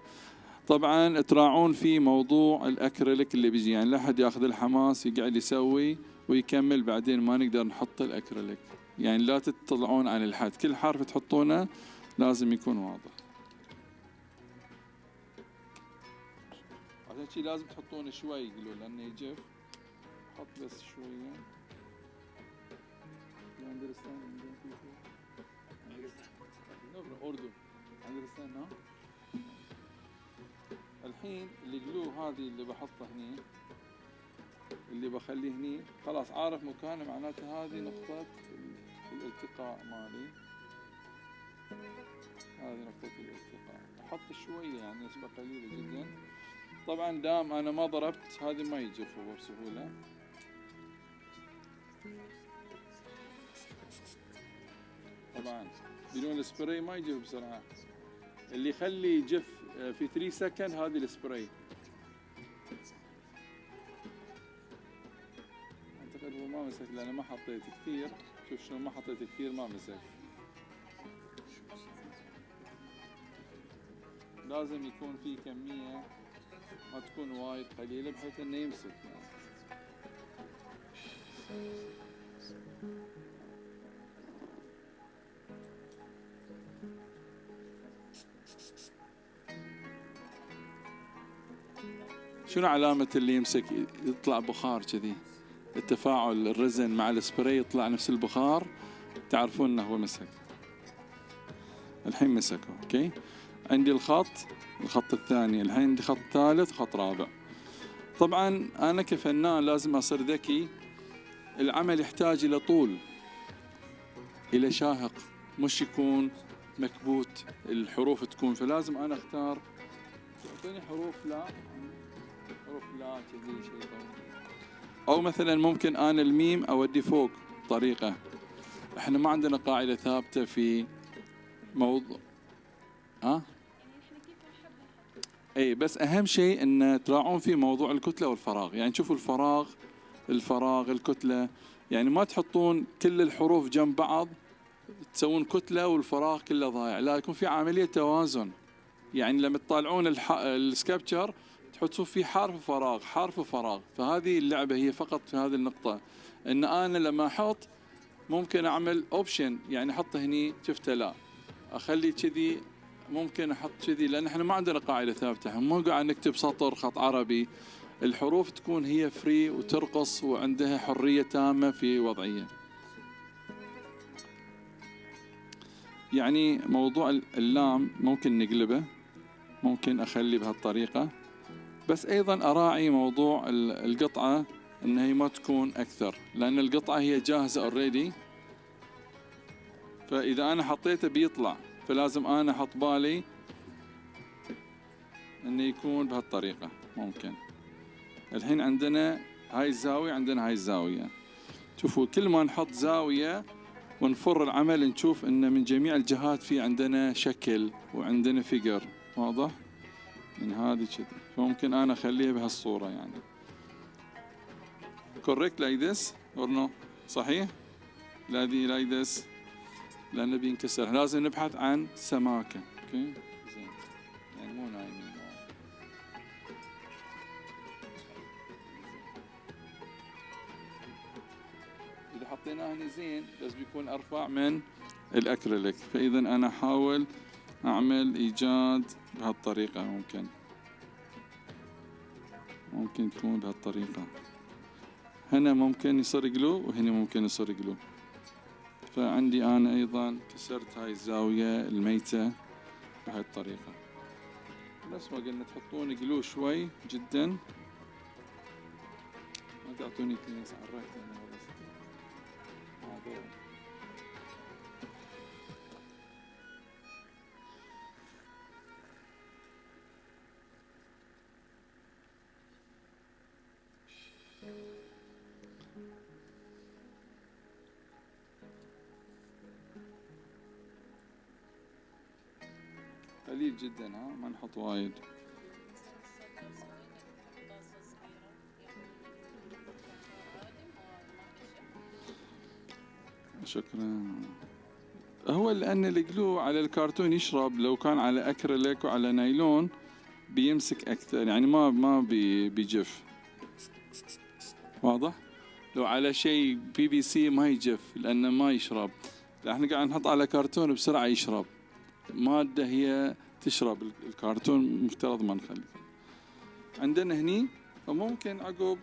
طبعا تراعون في موضوع الاكريليك اللي بيجي، يعني لا احد ياخذ الحماس يقعد يسوي ويكمل بعدين ما نقدر نحط الاكريليك. يعني لا تطلعون عن الحد، كل حرف تحطونه لازم يكون واضح. عشان شي لازم تحطونه شوي يقولون لانه يجف. حط بس شويه. You understand Indian people? No, Urdu. Understand now? الحين الجلو هذه اللي بحطها هني، اللي بخليه هني، خلاص عارف مكانه، معناته هذه نقطة الالتقاء مالي. هذه نقطة الالتقاء. احط شوية يعني نسبة قليلة جدا. طبعا دام انا ما ضربت هذه ما يجفوا بسهولة. طبعا بدون السبراي ما يجف بسرعة. اللي يخلي يجف في 3 سكند هذه السبراي. اعتقد هو ما مسك لأنه ما حطيت كثير. شوف شلون ما حطيت كثير ما مسك. لازم يكون في كمية ما تكون وايد قليلة بحيث انه يمسك يعني. شنو علامة اللي يمسك يطلع بخار كذي؟ التفاعل الرزن مع السبراي يطلع نفس البخار، تعرفون انه هو مسك. الحين مسكه. اوكي، عندي الخط الثاني، الحين عندي خط ثالث خط رابع. طبعا انا كفنان لازم اصير ذكي. العمل يحتاج الى طول، الى شاهق، مش يكون مكبوت الحروف تكون. فلازم انا اختار، تعطيني حروف لا كذي شيء طويل. او مثلا ممكن انا الميم اودي فوق طريقه. احنا ما عندنا قاعده ثابته في موضوع اي، بس اهم شيء ان تراعون في موضوع الكتله والفراغ. يعني شوفوا الفراغ الكتله، يعني ما تحطون كل الحروف جنب بعض تسوون كتله والفراغ كله ضايع، لا، يكون في عمليه توازن. يعني لما تطالعون السكابتشر تحطوا فيه حرف وفراغ حرف وفراغ. فهذه اللعبة هي فقط في هذه النقطة، ان انا لما احط ممكن اعمل اوبشن، يعني احط هني شفته لا اخلي كذي، ممكن احط كذي، لان احنا ما عندنا قاعدة ثابتة، مو قاعد نكتب سطر خط عربي. الحروف تكون هي فري وترقص وعندها حرية تامة في وضعية. يعني موضوع اللام ممكن نقلبه، ممكن اخلي بهالطريقة، بس ايضا اراعي موضوع القطعة ان هي ما تكون اكثر، لان القطعة هي جاهزة اوريدي. فاذا انا حطيته بيطلع، فلازم انا احط بالي انه يكون بهالطريقة. ممكن الحين عندنا هاي الزاوية، عندنا هاي الزاوية. شوفوا كل ما نحط زاوية ونفر العمل نشوف ان من جميع الجهات في عندنا شكل وعندنا فيجر. واضح؟ من هذه كذا، فممكن انا اخليها بهالصورة يعني. correct like this or no؟ صحيح؟ لا دي like this لأنه بينكسر، لازم نبحث عن سماكة. اوكي زين، يعني مو نايمين. إذا حطيناه هنا زين بس بيكون أرفع من الأكريليك، فإذا أنا أحاول أعمل إيجاد بهالطريقة. ممكن تكون بهالطريقة. هنا ممكن يصير جلو وهنا ممكن يصير جلو. فعندي أنا أيضا كسرت هاي الزاوية الميتة بهاي الطريقة. نفس ما قلنا تحطون جلو شوي جدا، ما تعطوني كنيس عرفت أنا بس. قليل جدا، ما نحط وايد. شكرا. هو لأن الجلو على الكرتون يشرب، لو كان على أكريليك وعلى نايلون بيمسك أكثر، يعني ما بيجف. واضح؟ لو على شيء PVC ما يجف لأنه ما يشرب. احنا قاعد نحط على كرتون بسرعة يشرب، مادة هي تشرب الكرتون، مفترض ما نخلي. عندنا هني فممكن عقب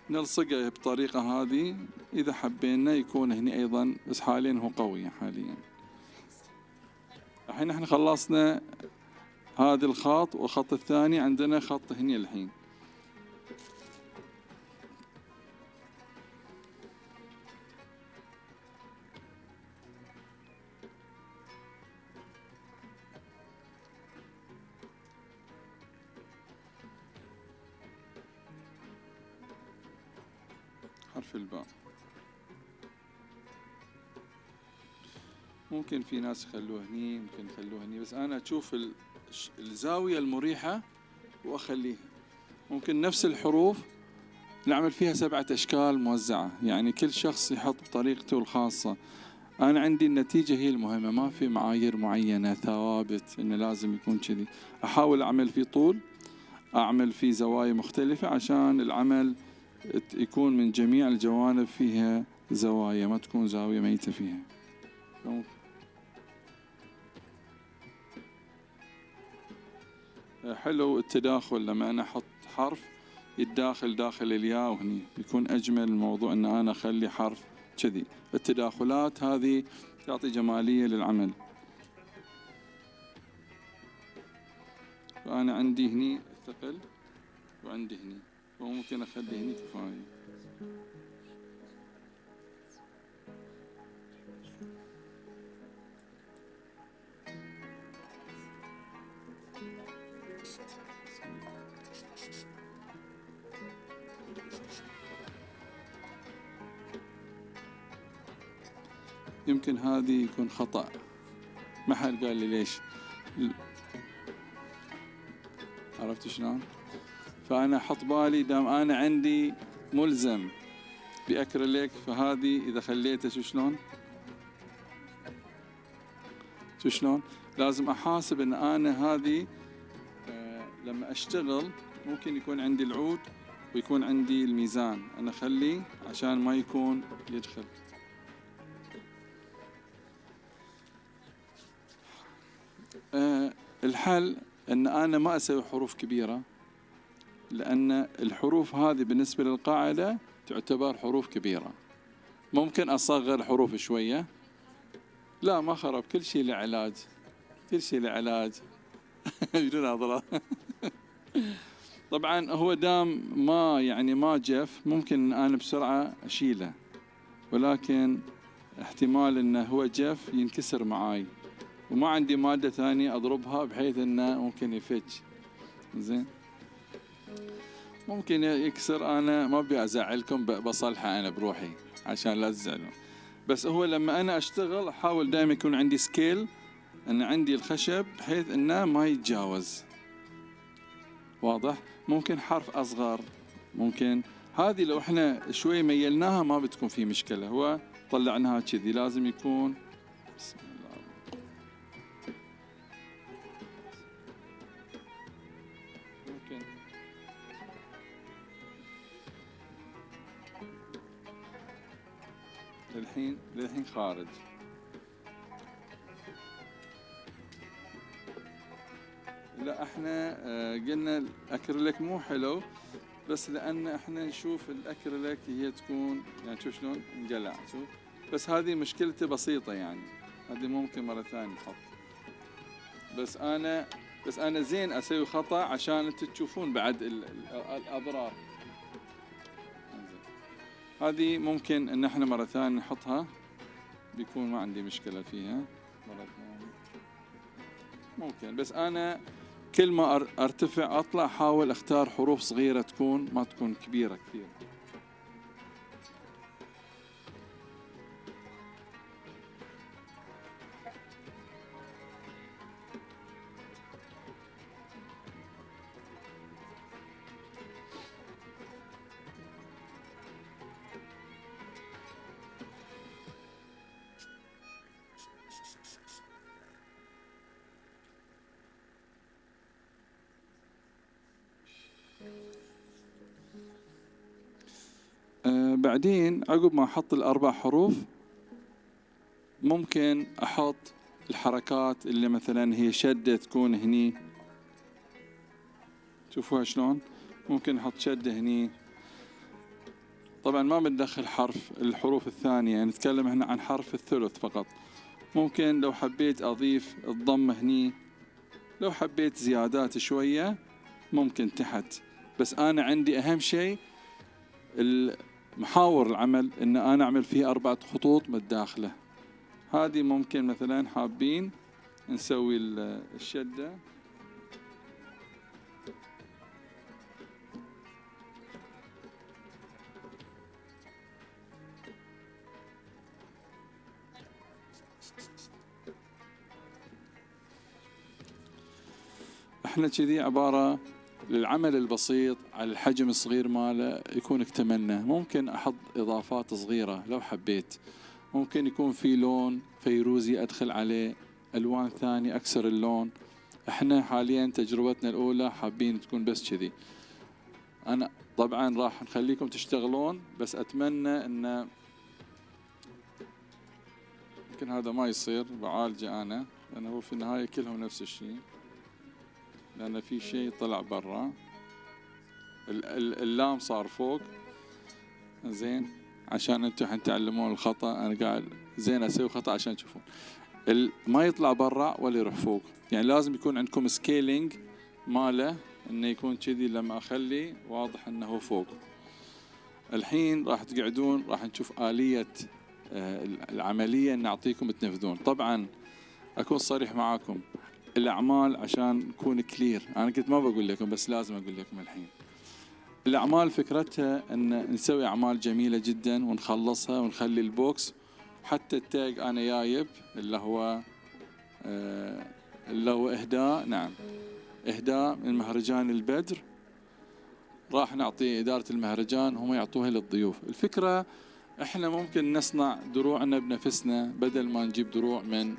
نلصقه بطريقة هذه إذا حبينا يكون هني أيضا، بس حاليا هو قوي حاليا. الحين احنا خلصنا هذا الخط، والخط الثاني عندنا خط هني الحين. حرف الباء. ممكن في ناس يخلوه هني، ممكن يخلوه هني، بس أنا أشوف الزاوية المريحة وأخليها. ممكن نفس الحروف نعمل فيها 7 أشكال موزعة، يعني كل شخص يحط بطريقته الخاصة. أنا عندي النتيجة هي المهمة، ما في معايير معينة ثوابت إنه لازم يكون كذي. أحاول أعمل فيه طول، أعمل فيه زوايا مختلفة عشان العمل يكون من جميع الجوانب فيها زوايا، ما تكون زاوية ميتة فيها. حلو التداخل لما أنا أحط حرف يتداخل داخل الياء، وهني يكون أجمل الموضوع أن أنا أخلي حرف كذي. التداخلات هذه تعطي جمالية للعمل. فأنا عندي هني الثقل وعندي هني، وممكن أخلي هني كفاية. يمكن هذه يكون خطأ، ما حد قال لي ليش. عرفت شلون؟ فأنا أحط بالي دام أنا عندي ملزم بأكريليك، فهذه إذا خليته شو شلون لازم أحاسب أن أنا هذه لما أشتغل ممكن يكون عندي العود ويكون عندي الميزان، أنا أخليه عشان ما يكون يدخل. الحل أن أنا ما أسوي حروف كبيرة، لأن الحروف هذه بالنسبة للقاعدة تعتبر حروف كبيرة. ممكن أصغر حروف شوية. لا ما خرب، كل شيء له علاج، كل شيء له علاج. بدون أضرار. طبعا هو دام ما جف، ممكن أنا بسرعة أشيله، ولكن احتمال أنه هو جف ينكسر معاي، وما عندي مادة ثانية أضربها بحيث أنه ممكن يفتش. زين، ممكن يكسر. أنا ما أبي أزعلكم، بصلحه أنا بروحي عشان لا تزعلون. بس هو لما انا اشتغل احاول دائما يكون عندي سكيل، ان عندي الخشب بحيث انه ما يتجاوز. واضح؟ ممكن حرف اصغر، ممكن هذه لو احنا شوي ميلناها ما بتكون في مشكله. هو طلعناها كذي، لازم يكون بسم الله. ممكن للحين خارج. لا احنا قلنا الاكريليك مو حلو، بس لان احنا نشوف الاكريليك هي تكون يعني شوف شلون انقلع، شوف. بس هذه مشكلته بسيطه يعني، هذه ممكن مره ثانيه نحط. بس انا زين اسوي خطا عشان انتم تشوفون بعد الاضرار. هذه ممكن ان احنا مره ثانيه نحطها، بيكون ما عندي مشكله فيها مره ثانيه ممكن. بس انا كل ما ارتفع اطلع احاول اختار حروف صغيره تكون ما تكون كبيره كثير. بعدين عقب ما احط الاربع حروف ممكن احط الحركات اللي مثلا هي شده تكون هني، شوفوها شلون. ممكن احط شده هني. طبعا ما بندخل الحروف الثانيه، نتكلم هنا عن حرف الثلث فقط. ممكن لو حبيت اضيف الضمه هني، لو حبيت زيادات شويه ممكن تحت. بس انا عندي اهم شيء محاور العمل ان انا اعمل فيه 4 خطوط متداخله. هذه ممكن مثلا حابين نسوي الشده، احنا كذي عباره للعمل البسيط على الحجم الصغير ماله يكون اكتملنا. ممكن احط اضافات صغيره لو حبيت، ممكن يكون في لون فيروزي ادخل عليه الوان ثانيه اكسر اللون. احنا حاليا تجربتنا الاولى حابين تكون بس كذي. انا طبعا راح نخليكم تشتغلون، بس اتمنى ان يمكن هذا ما يصير بعالجه انا، لانه هو في النهايه كلهم نفس الشيء، لأن في شيء طلع برا. اللام صار فوق، زين عشان انتم حتعلمون الخطأ. أنا قاعد زين أسوي خطأ عشان تشوفون ما يطلع برا ولا يروح فوق. يعني لازم يكون عندكم سكيلينج ماله، إنه يكون كذي لما أخلي واضح إنه فوق. الحين راح تقعدون راح نشوف آلية العملية نعطيكم تنفذون. طبعا أكون صريح معاكم، الأعمال عشان نكون كلير، أنا كنت ما بقول لكم بس لازم أقول لكم الحين. الأعمال فكرتها أن نسوي أعمال جميلة جدا ونخلصها ونخلي البوكس. حتى التاج أنا جايب اللي هو إهداء، نعم إهداء من مهرجان البدر، راح نعطي إدارة المهرجان هم يعطوها للضيوف. الفكرة إحنا ممكن نصنع دروعنا بنفسنا بدل ما نجيب دروع من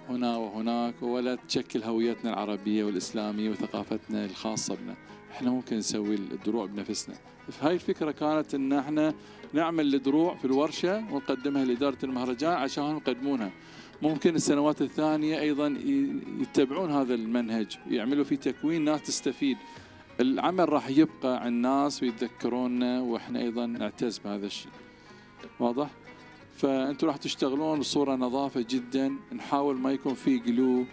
هنا وهناك، ولا تشكل هويتنا العربية والإسلامية وثقافتنا الخاصة بنا. احنا ممكن نسوي الدروع بنفسنا. فهاي الفكرة كانت ان احنا نعمل الدروع في الورشة ونقدمها لإدارة المهرجان عشان يقدمونها. ممكن السنوات الثانية ايضا يتبعون هذا المنهج، يعملوا فيه تكوين ناس تستفيد. العمل راح يبقى عن الناس ويتذكروننا، واحنا ايضا نعتز بهذا الشيء. واضح؟ فأنتوا راح تشتغلون بصورة نظافة جدا. نحاول ما يكون في قلو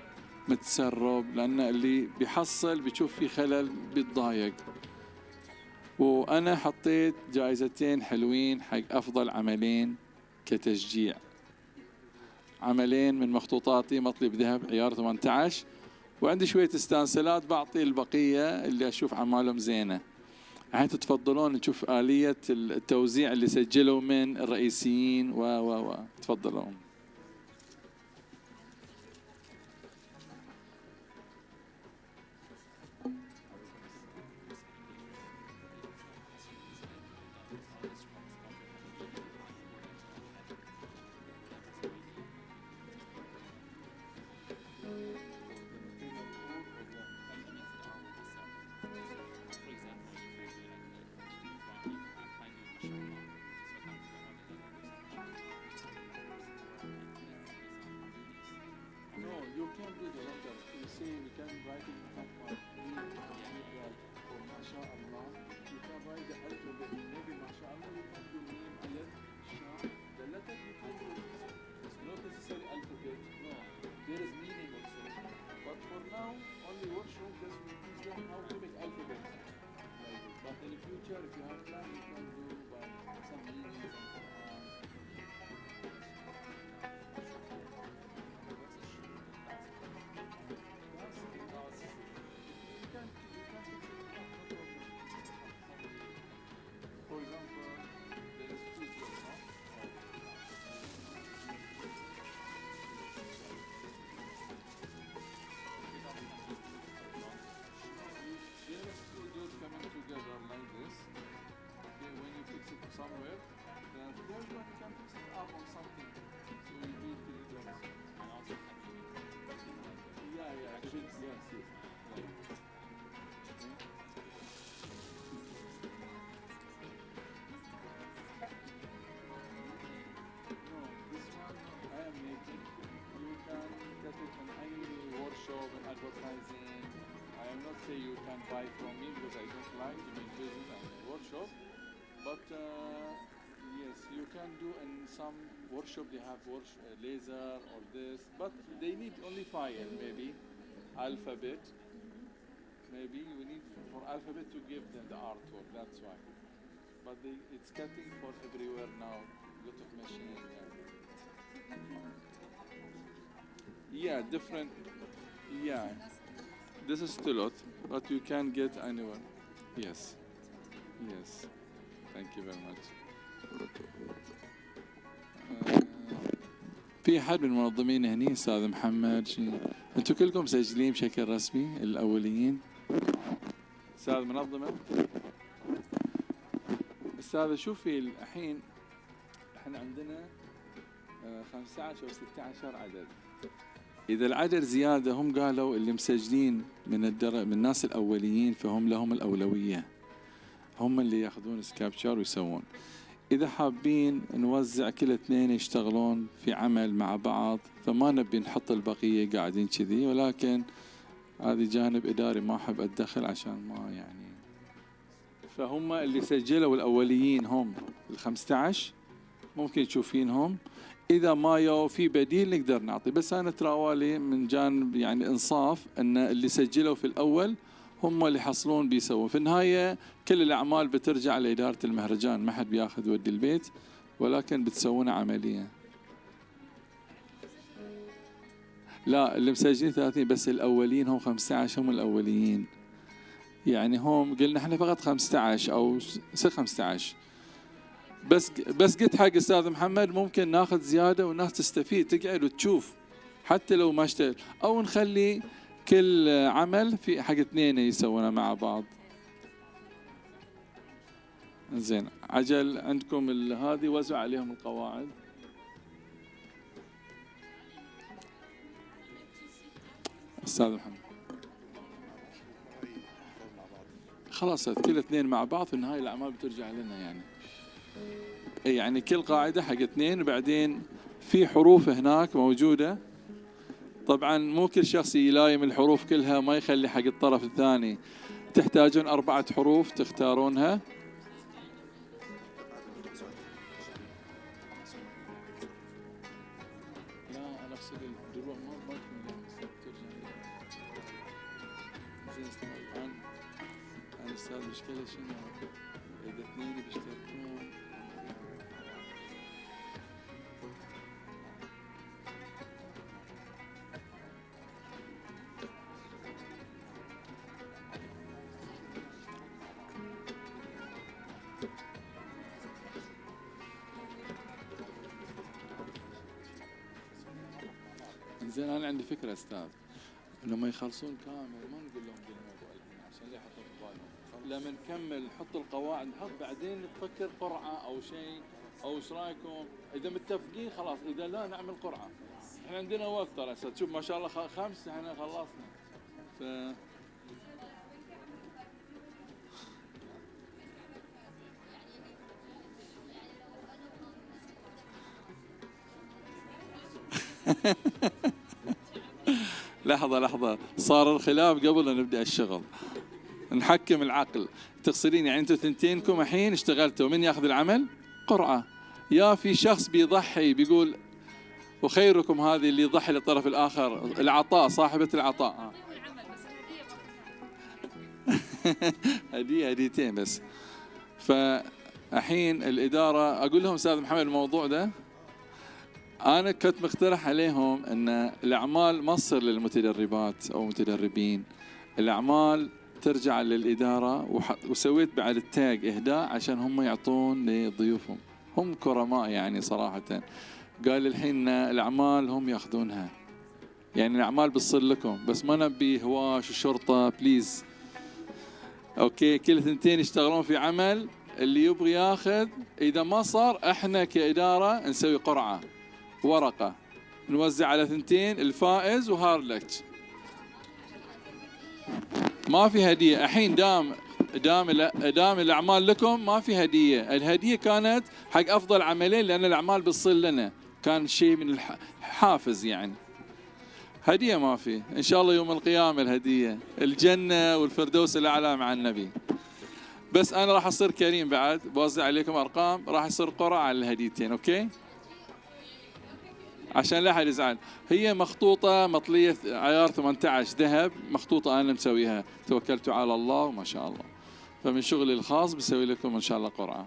متسرب، لأن اللي بيحصل بيشوف في خلل بيتضايق. وأنا حطيت جائزتين حلوين حق أفضل عملين كتشجيع. عملين من مخطوطاتي مطلب ذهب عيار 18، وعندي شوية استانسلات بعطي البقية اللي أشوف أعمالهم زينة. الحين تتفضلون نشوف آلية التوزيع اللي سجلوا من الرئيسيين تفضلون. You can do the letter. You see, we can write it for MashaAllah. You can write the alphabet. Maybe MashaAllah you can do Mim, Alif, Sha. The letter you can do. It's not necessarily alphabet. No, there is meaning also. But for now, only workshop just we teach them how to make alphabet. But in the future, if you have time, you can do by some meanings and Quran. For example, there is two jobs, no? There is two doors coming together like this. Okay, when you fix it somewhere, the third one you can fix it up on something. So you do three doors. And also yeah, yes. Right. No, this one I am making. You can get it in any workshop and advertising. I am not saying you can buy from me because I don't like to make business and workshop. But yes, you can do in some workshop they have laser or this. But they need only file maybe, alphabet. Maybe we need for alphabet to give them the artwork. That's why. But it's cutting for everywhere now. Lot of machine. Yeah, different. Yeah, this is still but you can get anyone. Yes. Thank you very much. في أحد من المنظمين هني أستاذ محمد أنتوا كلكم مسجلين بشكل رسمي الأوليين؟ أستاذ منظمة؟ أستاذ شوفي الحين احنا عندنا 15 أو 16 عدد. إذا العدد زيادة هم قالوا اللي مسجلين من الناس الأوليين فهم لهم الأولوية. هم اللي ياخذون سكابتشر ويسوون. إذا حابين نوزع كل اثنين يشتغلون في عمل مع بعض فما نبي نحط البقية قاعدين كذي، ولكن هذه جانب إداري ما أحب أتدخل عشان ما يعني. فهم اللي سجلوا الأوليين هم 15 ممكن تشوفينهم. إذا ما يو في بديل نقدر نعطي، بس أنا تراوالي من جانب يعني إنصاف أن اللي سجلوا في الأول هم اللي يحصلون بيسوون. في النهاية كل الأعمال بترجع لإدارة المهرجان، ما حد بياخذ ودي البيت، ولكن بتسوون عملية. لا اللي مسجلين 30 بس الأولين هم 15 هم الأوليين. يعني هم قلنا احنا فقط 15 أو 15. بس قلت حق أستاذ محمد ممكن ناخذ زيادة والناس تستفيد تقعد وتشوف حتى لو ما اشتغل، أو نخلي كل عمل في حق اثنين يسوونه مع بعض. زين عجل عندكم هذه وزع عليهم القواعد. أستاذ محمد خلاص كل اثنين مع بعض في النهاية الأعمال بترجع لنا يعني كل قاعدة حق اثنين، وبعدين في حروف هناك موجودة. طبعا مو كل شخص يلايم الحروف كلها ما يخلي حق الطرف الثاني، تحتاجون 4 حروف تختارونها. لا أنا أقصد الدروع ما ترجع. زين أنا أستاذ مشكلة شنو؟ إذا اثنين بيشتركون زين انا عندي فكره استاذ، لما يخلصون كامل ما نقول لهم ذي الموضوع الحين عشان لا يحطوا في بالهم، لما نكمل نحط القواعد نحط بعدين نفكر قرعه او شيء، او ايش رايكم؟ اذا متفقين خلاص، اذا لا نعمل قرعه. احنا عندنا وقت ترى استاذ، شوف ما شاء الله 5 احنا خلصنا. ف لحظة صار الخلاف قبل أن نبدأ الشغل، نحكم العقل. تقصدين يعني أنتم ثنتينكم الحين اشتغلتوا، من ياخذ العمل؟ قرعة. يا في شخص بيضحي بيقول وخيركم هذه اللي يضحي للطرف الآخر، العطاء، صاحبة العطاء. هديتين بس. فالحين الإدارة أقول لهم أستاذ محمد الموضوع ده أنا كنت مقترح عليهم أن الأعمال ما تصير للمتدربات أو متدربين، الأعمال ترجع للإدارة، وسويت بعد التاج إهداء عشان هم يعطون لضيوفهم، هم كرماء يعني صراحة. قال الحين الأعمال هم يأخذونها، يعني الأعمال بتصير لكم بس ما نبي هواش وشرطة بليز. أوكي كل 2 يشتغلون في عمل، اللي يبغي ياخذ، إذا ما صار إحنا كإدارة نسوي قرعة ورقة نوزع على 2 الفائز وهارلك. ما في هدية الحين، دام الأعمال لكم ما في هدية. الهدية كانت حق أفضل عملين لأن الأعمال بتصير لنا، كان شيء من الحافز يعني. هدية ما في، إن شاء الله يوم القيامة الهدية الجنة والفردوس الأعلى مع النبي. بس أنا راح أصير كريم بعد، بوزع عليكم أرقام، راح يصير قرعة على الهديتين. أوكي عشان لا أحد يزعل. هي مخطوطة مطلية عيار 18 ذهب، مخطوطة أنا مسويها، توكلتوا على الله وما شاء الله. فمن شغلي الخاص بسوي لكم إن شاء الله قرعة.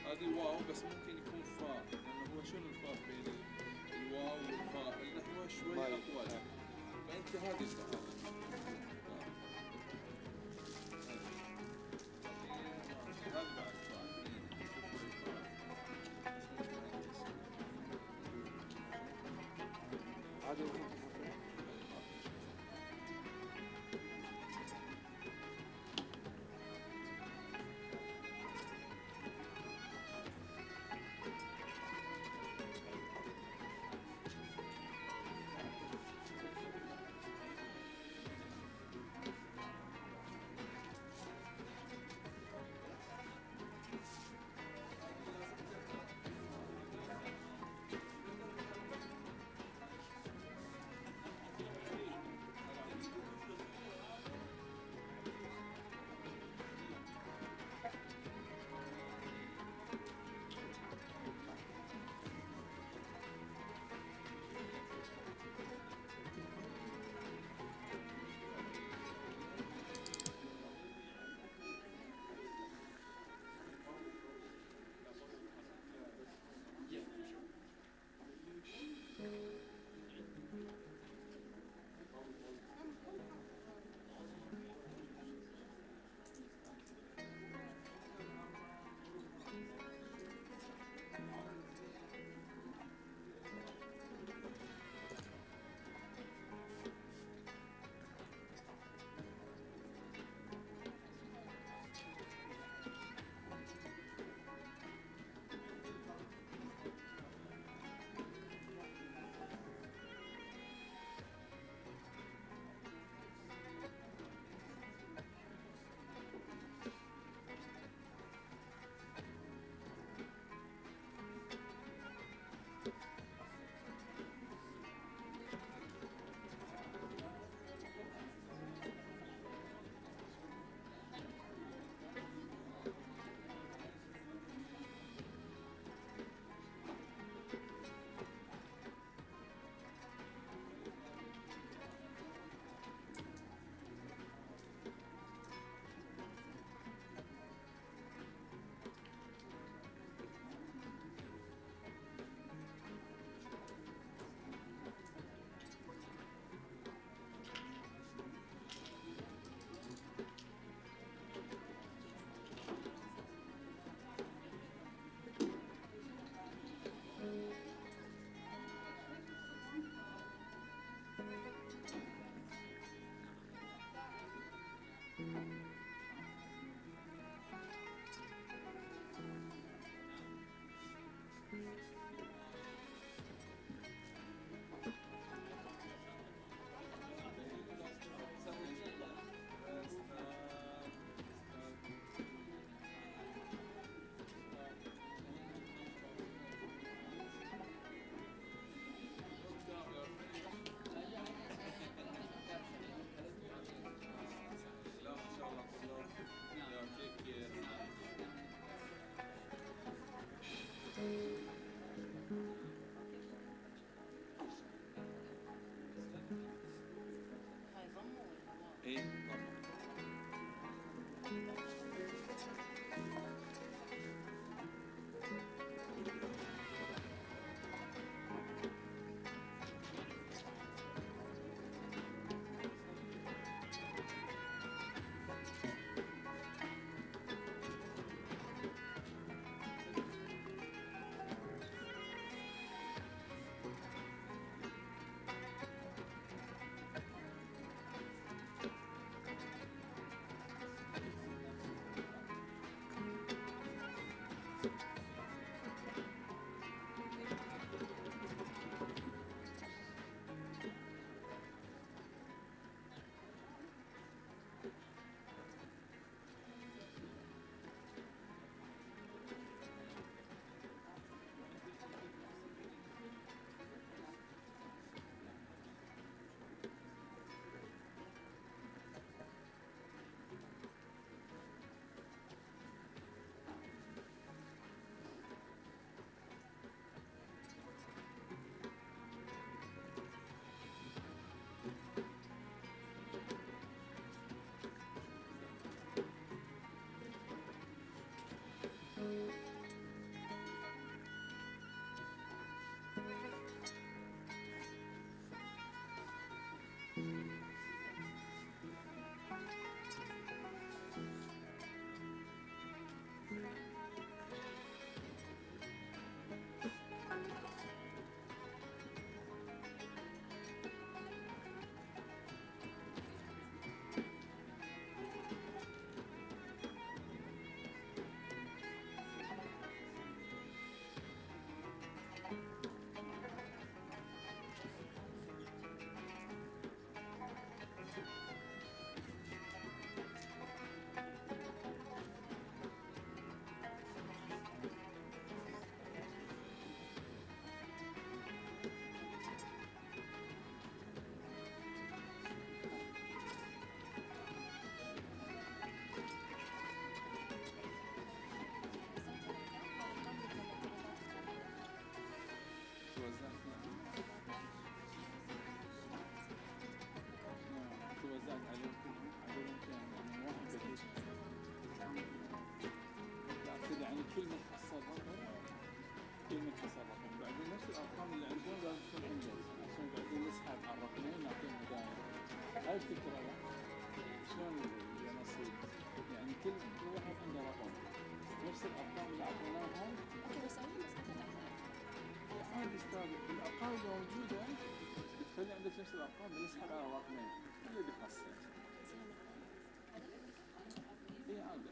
هذه واو بس ممكن يكون فاء، لأنه هو شنو الفرق بين الواو والفاء؟ اللي هو شوي أطول، فأنت هذه الفاء. توزعت عليكم كان يعني واحد بيت يعني كلمة حصلها كلمة حصلها بعدين نفس الأرقام اللي عندهم لازم تكون عندنا عشان بعدين نسحب على الرقمين ونعطيهم هدايا. هاي الفكرة لا شلون النصيب يعني كل واحد عنده رقم نفس الأرقام اللي أعطيناها. هاي أستاذ الأرقام اللي موجودة بتخلي عندك نفس الأرقام بنسحب على رقمين اللي بيحصل. هي عادة.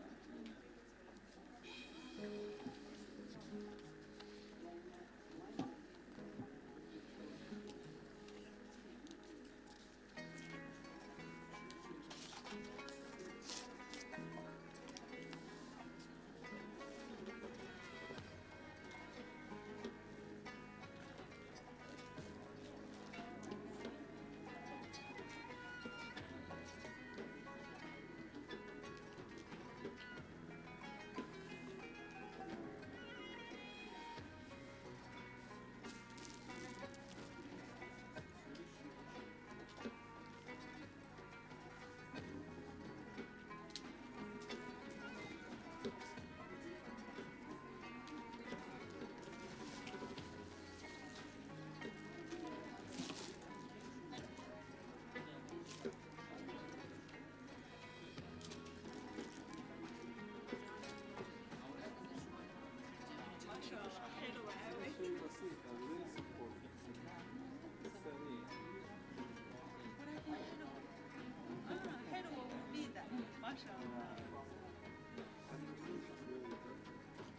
حلوة ومفيدة ما شاء الله.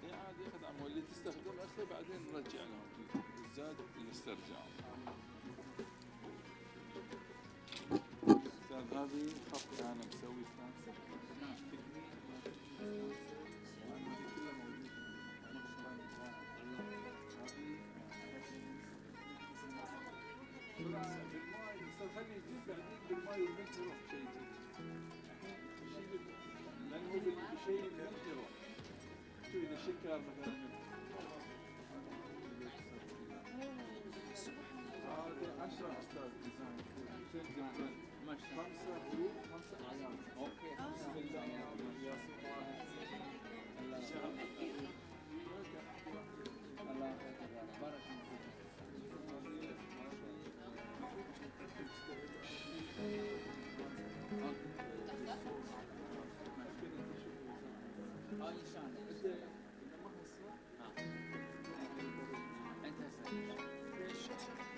هي عادي يخدم واللي تستخدم أكثر بعدين نرجع لهم الزاد نسترجعه. أستاذ هذه خط أنا مسوي ستانس بالماء خلي يجيب بعدين بالماء والبنت يروح شيء لأنه بالشيء البنت يروح شو إذا شكر مثلا هذا 10 أستاذ ديزاين ما شاء الله 5 حروف 5 أعياد. أوكي بسم الله يا سبحان الله الله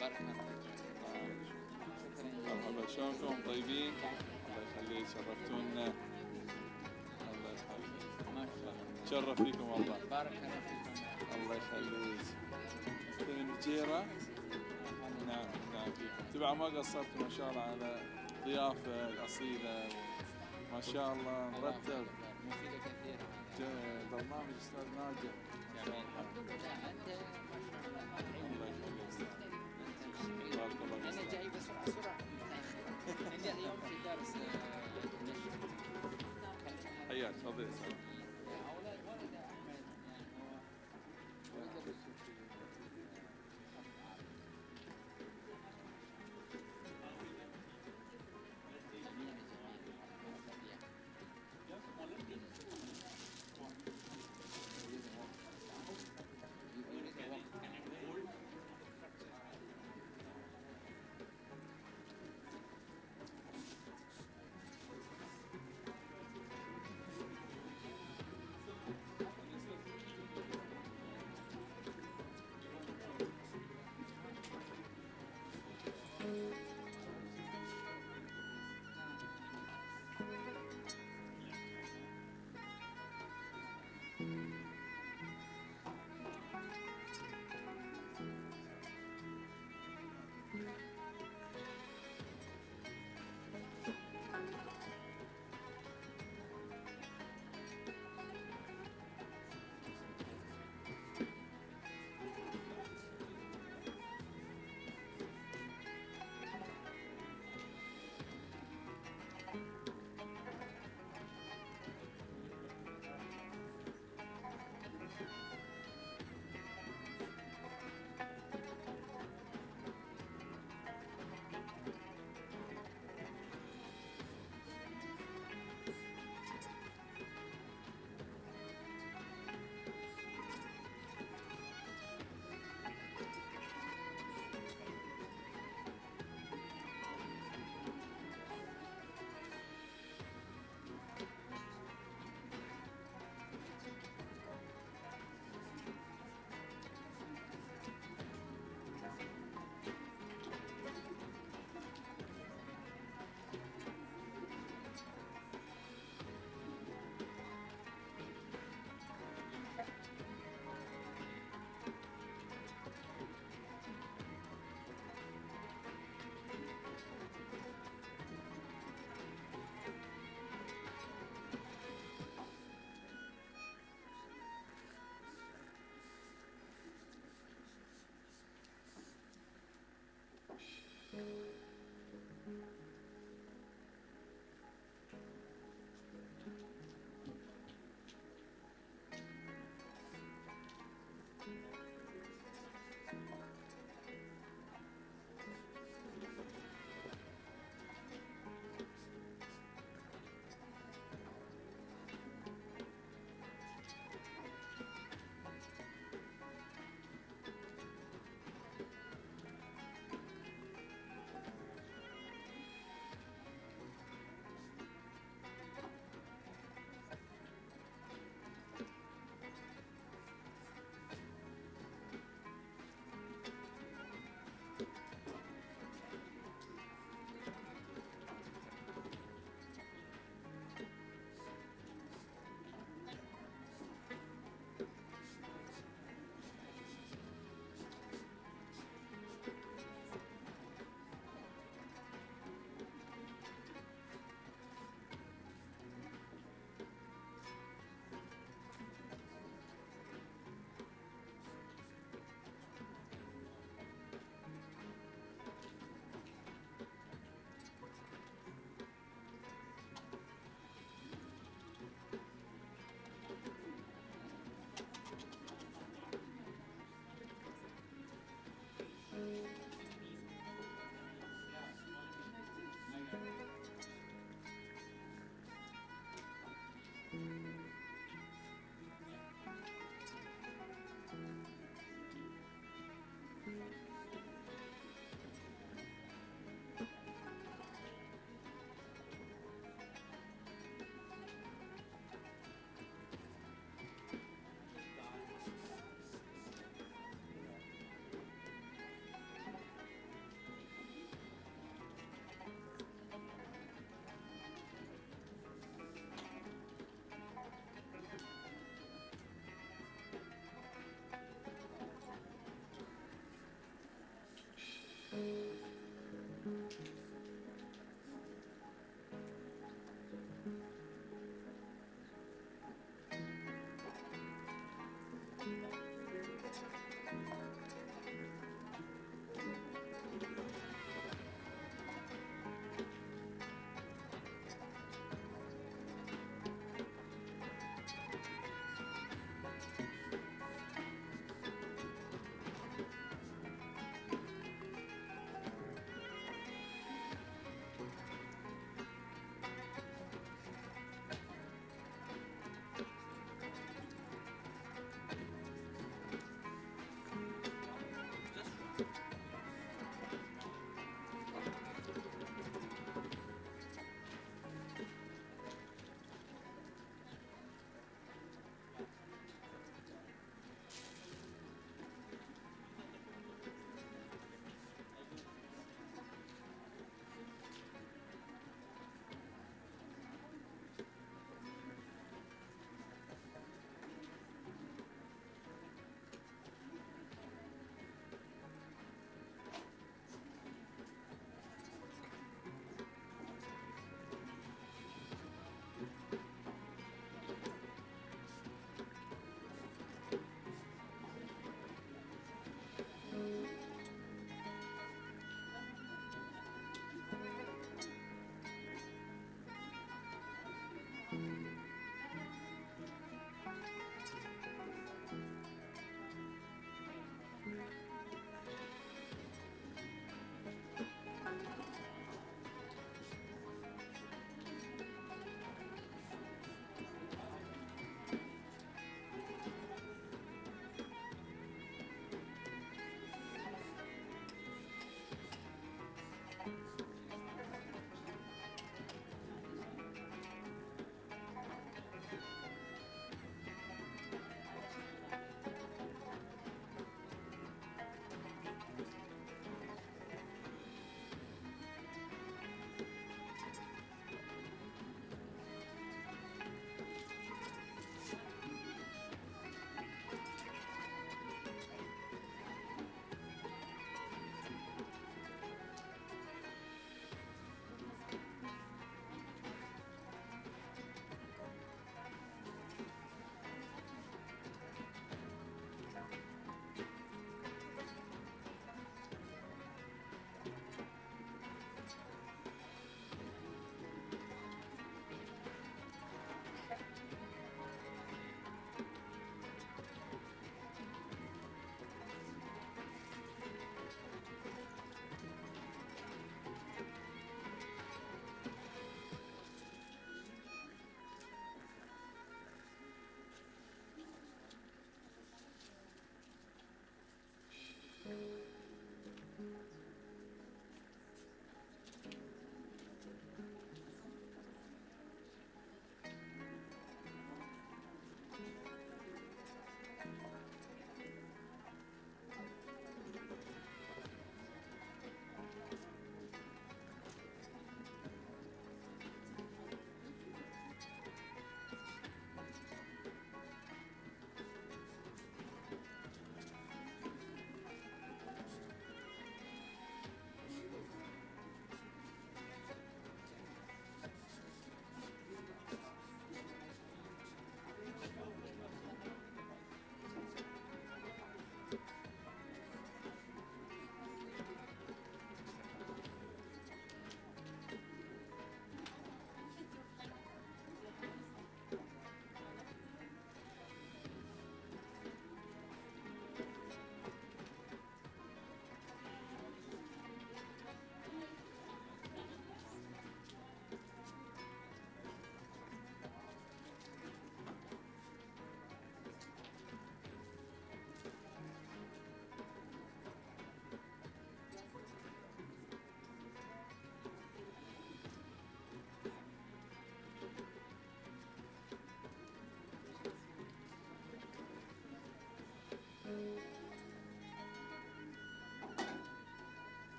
بارك مرحبا شلونكم طيبين؟ الله يخليك شرفتونا. الله يخليك ما شاء الله شرف فيكم والله بارك الله فيكم الله يخليك. من الجيرة نعم نعم فيكم تبع ما قصرتوا ما شاء الله على ضيافة الأصيلة ما شاء الله مرتب مفيدة كثير برنامج أستاذ ناجح الحمد لله أنت الله يخليك بارك الله فيك. أنا جاي بسرعة عندي اليوم في درس حياك تفضل أستاذ.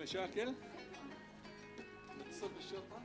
مشاكل؟ نتصل بالشرطة؟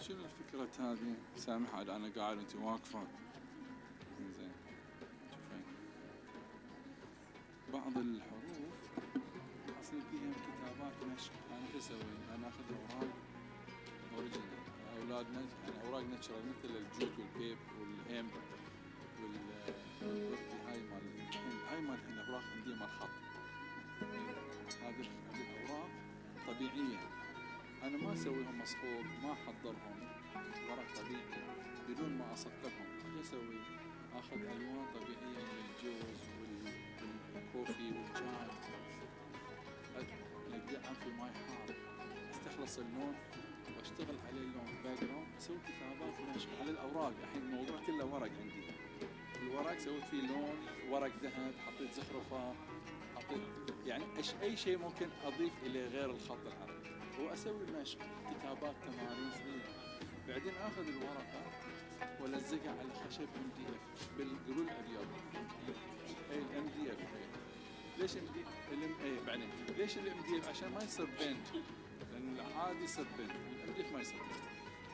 شنو الفكرة هذه؟ سامح على أنا قاعد وأنت واقفة. زين شوفين بعض الحروف حصل فيها كتابات نشر. أنا شو أسوي؟ أنا آخذ أوراق أوريجينال أولادنا، يعني أوراق ناتشرال مثل الجوت والبيب والهيم والبردي. هاي مال الحين، هاي مال الحين أوراق عندي مال خط. هذه الأوراق طبيعية، أنا ما أسويهم مصقول، ما أحضرهم ورق طبيعي بدون ما أصقلهم. شو أسوي؟ آخذ ألوان طبيعية من الجوز والكوفي والشاي، أنقعهم في ماي حار، استخلص اللون واشتغل عليه اللون باك جراوند، اسوي كتابات نشر على الاوراق. الحين الموضوع كله ورق عندي، الورق سويت فيه لون، ورق ذهب، حطيت زخرفه، حطيت يعني اي شيء ممكن اضيف اليه غير الخط العربي، واسوي نشر كتابات تمارين صغيره. بعدين اخذ الورقه والزقها على خشب MDF بالجلو الابيض. اي الMDF. ليش بعدين ليش الMDF؟ عشان ما يصير بند، لان العادي يصير بند، الMDF ما يصير بند.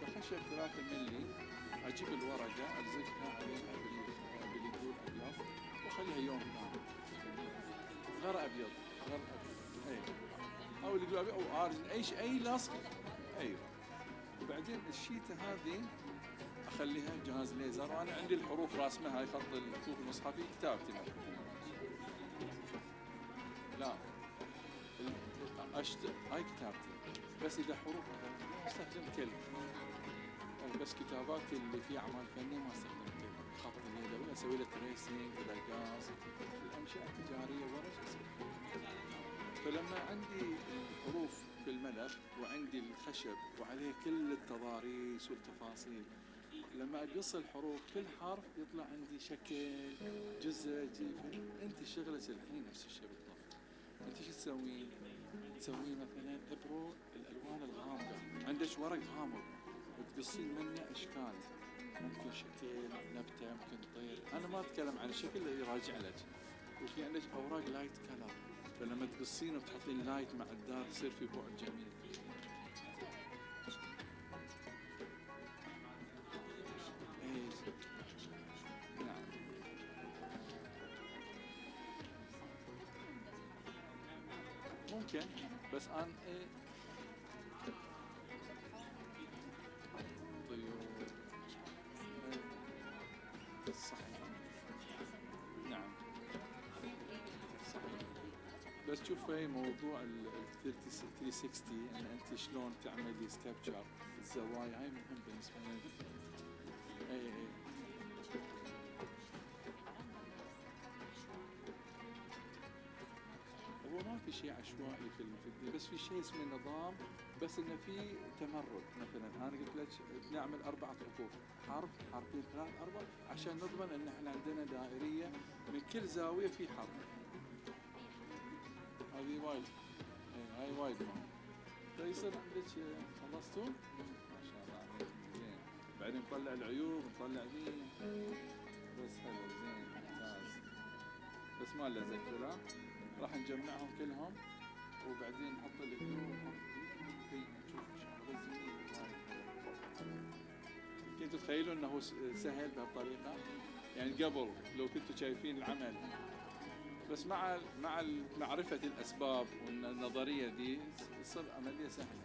فخشب 3 ملي، اجيب الورقه الزقها عليها بالجلو الابيض واخليها يوم كامل. غير ابيض، اي او الجلو الابيض او ارجن، اي لصق. ايوه. وبعدين الشيته هذه اخليها جهاز ليزر، وانا عندي الحروف راسمها، هاي خط الخطوط المصحفي كتابتي مثلا. لا هاي كتابتي، بس اذا حروف استخدم كلب، بس كتاباتي اللي فيها اعمال فنيه ما استخدم كلب. خط اليدوي اسوي له تريسنج الى قاص، الانشاء التجاريه ورش اسوي. فلما عندي الحروف في الملف وعندي الخشب وعليه كل التضاريس والتفاصيل، لما اقص الحروف كل حرف يطلع عندي شكل جزء. انت شغلك الحين نفس الشيء بالضبط. انت شو تسوين؟ تسوين مثلا ابرو الالوان الغامقه، عندك ورق غامق وتقصين منه اشكال، ممكن شكل نبته، ممكن طير. انا ما اتكلم عن الشكل اللي يراجع لك. وفي عندك اوراق لايت كلر، فلما تقصين وتحطين لايت مع الدار يصير في بعد جميل. نعم. ممكن، بس أنا طيور. صحيح. نعم صحيح. بس شوف هي موضوع ال 360 ان انت شلون تعملي سكابتشر الزوايا، هاي مهم بالنسبه لي. اي هو ما في شيء عشوائي في الدين، بس في شيء اسمه نظام، بس انه في تمرد. مثلا انا قلت لك نعمل 4 خطوط، حرف، حرفين، 3، 4، عشان نضمن ان احنا عندنا دائريه من كل زاويه في حرف. هذه وايد، هاي وايد مهم. يصير عندك خلصتوا؟ ما شاء الله عليكم زين. بعدين نطلع العيوب نطلع ذي بس حلو زين ممتاز. بس ما لزقت لا راح نجمعهم كلهم وبعدين نحط الجلو ونحط نشوف ان شاء الله. بس جميل. كنتوا تتخيلوا انه سهل بهالطريقه؟ يعني قبل لو كنتوا شايفين العمل بس مع معرفة الأسباب والنظرية دي تصير عملية سهلة.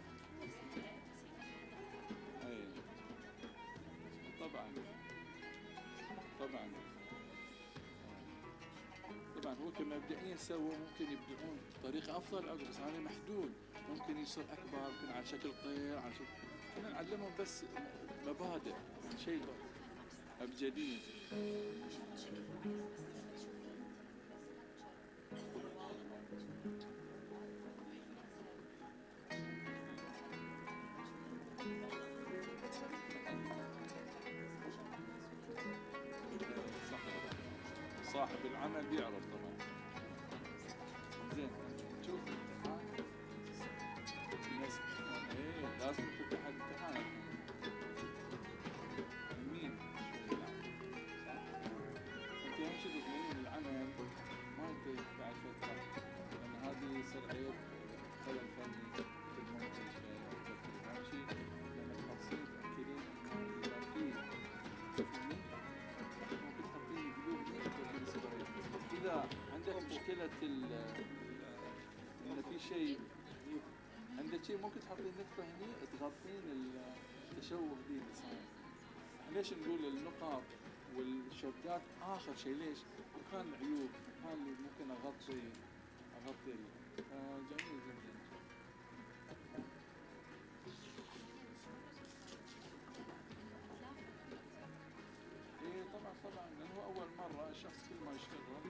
أي طبعا طبعا طبعا هو كمبدئيا سووا ممكن يبدعون بطريقة أفضل أو بس هذا محدود. ممكن يصير أكبر ممكن على شكل طير على شكل احنا نعلمهم بس مبادئ شيء أبجدي. صاحب العمل بيعرف طبعا. زين شوف الامتحان الناس ايه لازم تفتح الامتحان مين شوي صح؟ انت اهم شيء تضمنين العمل ما ينتهي بعد فتره لان هذه يصير عيب خلل فني في المنتج. اهم شيء لما تخلصين تاكدين انه اذا في ممكن تحطين قلوب إذا عندك مشكلة إن في شيء عندك شيء ممكن تحطين نقطة هني تغطين التشوه دي اللي صار. ليش نقول النقط والشدات آخر شيء؟ ليش؟ مكان العيوب مكان اللي ممكن أغطي جميل جدا. ايه طبعا لانه هو اول مره الشخص كل ما يشتغل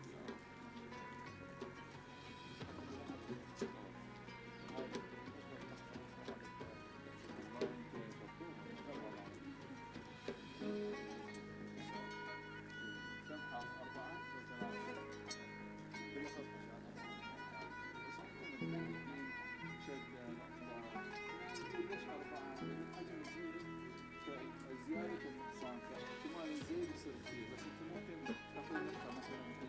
تنحى 4 و3 شدة نقطة ليش 4 الحجم يزيد فزيادة النقصان فاحتمال يزيد يصير كثير بس انت ممكن تاخذ نقطة مثلا ممكن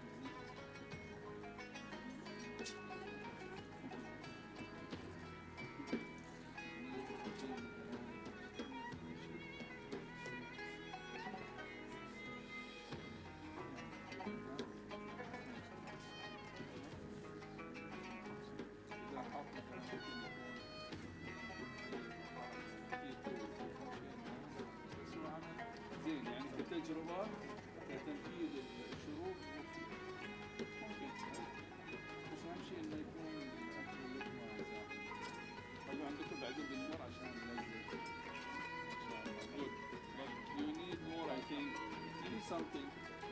زين يعني كتجربة كتنفيذ الشروط ممكن بس أهم شيء إنه يكون الأكل لقمة زاحمة. خلوا عندكم بعدين بالنار عشان ننزل إن شاء الله. Good. But you need more I think. You need something.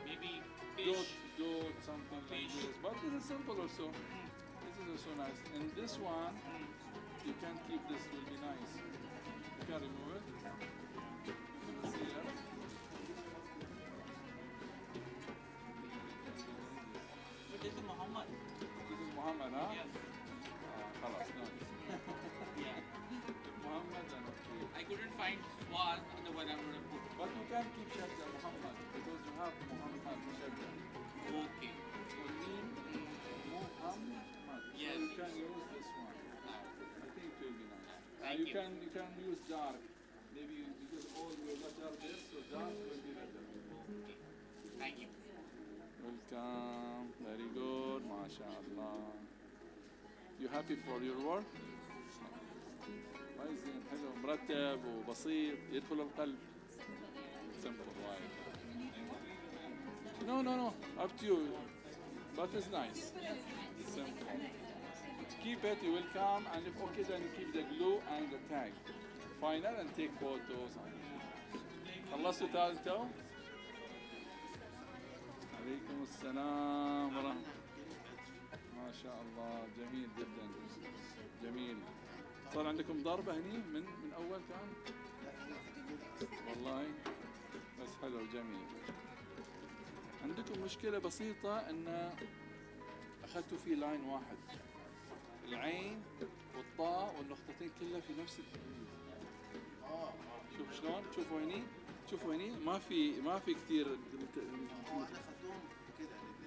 Maybe fish. Goat something like Fish. this. But this is simple also. This is also nice. And this one you can keep this will be nice. You can remove it. See here. This is Muhammad. This is Muhammad, huh? Yes. خلاص no. Yeah. Muhammad and okay. I couldn't find Swaz on the one I'm gonna put. But you can keep Shadda Muhammad because you have Muhammad Shadda. Okay. So mean Muhammad. Yes. So you can use this one. I think it will be nice. Thank you you. can use dark. Maybe because all your letter this, so dark will be better. Okay. Thank you. Welcome. Very good. MashaAllah. You happy for your work? كويس زين حلو مرتب وبسيط يدخل القلب. Simple وايد. No. Up to you. But it's nice. Simple. Keep it. You will come and if okay, then keep the glue and the tag. Final and take photos. خلصتوا ثالثة؟ عليكم السلام ورحمة. ما شاء الله جميل جدا جميل. صار عندكم ضربة هني من أول كان؟ والله بس حلو جميل. عندكم مشكلة بسيطة إن أخذتوا فيه لاين واحد. العين والطاء والنقطتين كلها في نفس شوف شلون، شوفوا هني ما في كثير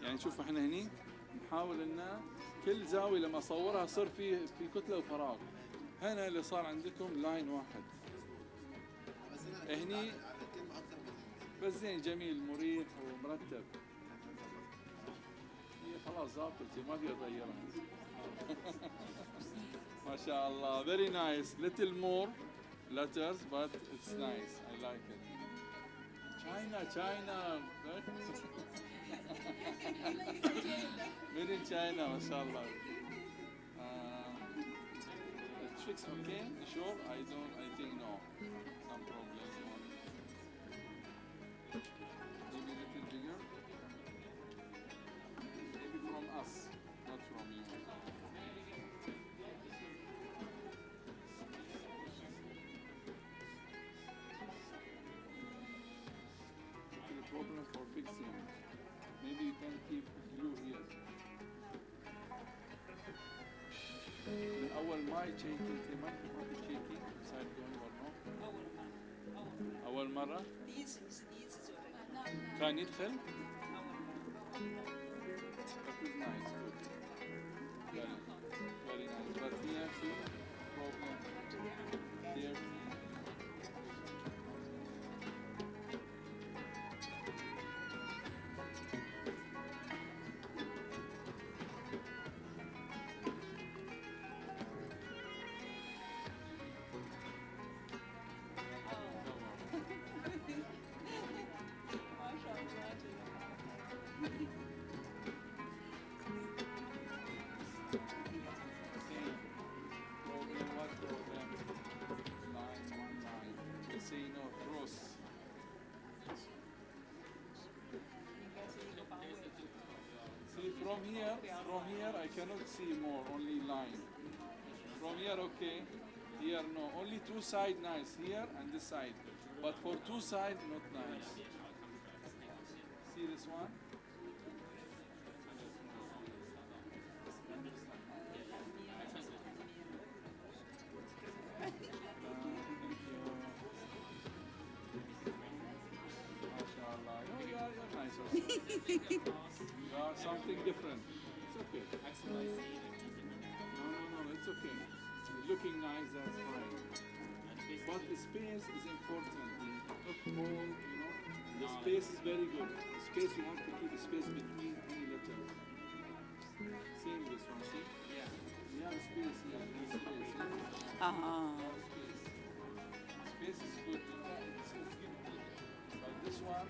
يعني. شوفوا احنا هني نحاول ان كل زاويه لما اصورها يصير في كتله وفراغ. هنا اللي صار عندكم لاين واحد هني بس زين جميل مريح ومرتب. هي خلاص ظابطتي ما في اغيرها. ما شاء الله very nice little more letters but it's nice I like it. China made in China ما شاء الله. It's fixed okay sure I think no some problem. Maybe a little bigger maybe from us not from you. Problem for fixing. Maybe you can keep glue here. من أول ما يشيكي أنت ما تشيكي side going or no؟ أول مرة؟ 第一次，你是第一次做这个。 كان يدخل؟ أول مرة。 That is nice, good. Very nice. But here see problem there. ما شاء الله这个。 Problem, what problem? Line, one line. They say no, cross. 应该是一个方位。 See, from here, I cannot see more, only line. From here, okay. Here, no. Only two side nice. Here and this side. But for two side, not nice. See this one? MashaAllah. You're nice also. You are something different. It's okay. No, it's okay. Looking nice, that's fine. But the space is important. Not all, you know. The space is very good. Space, you have to keep the space between any letters. Same this one, see? Yeah. We have space here. There's space. See? 啊。 Space. Space is good. It's good. But this one,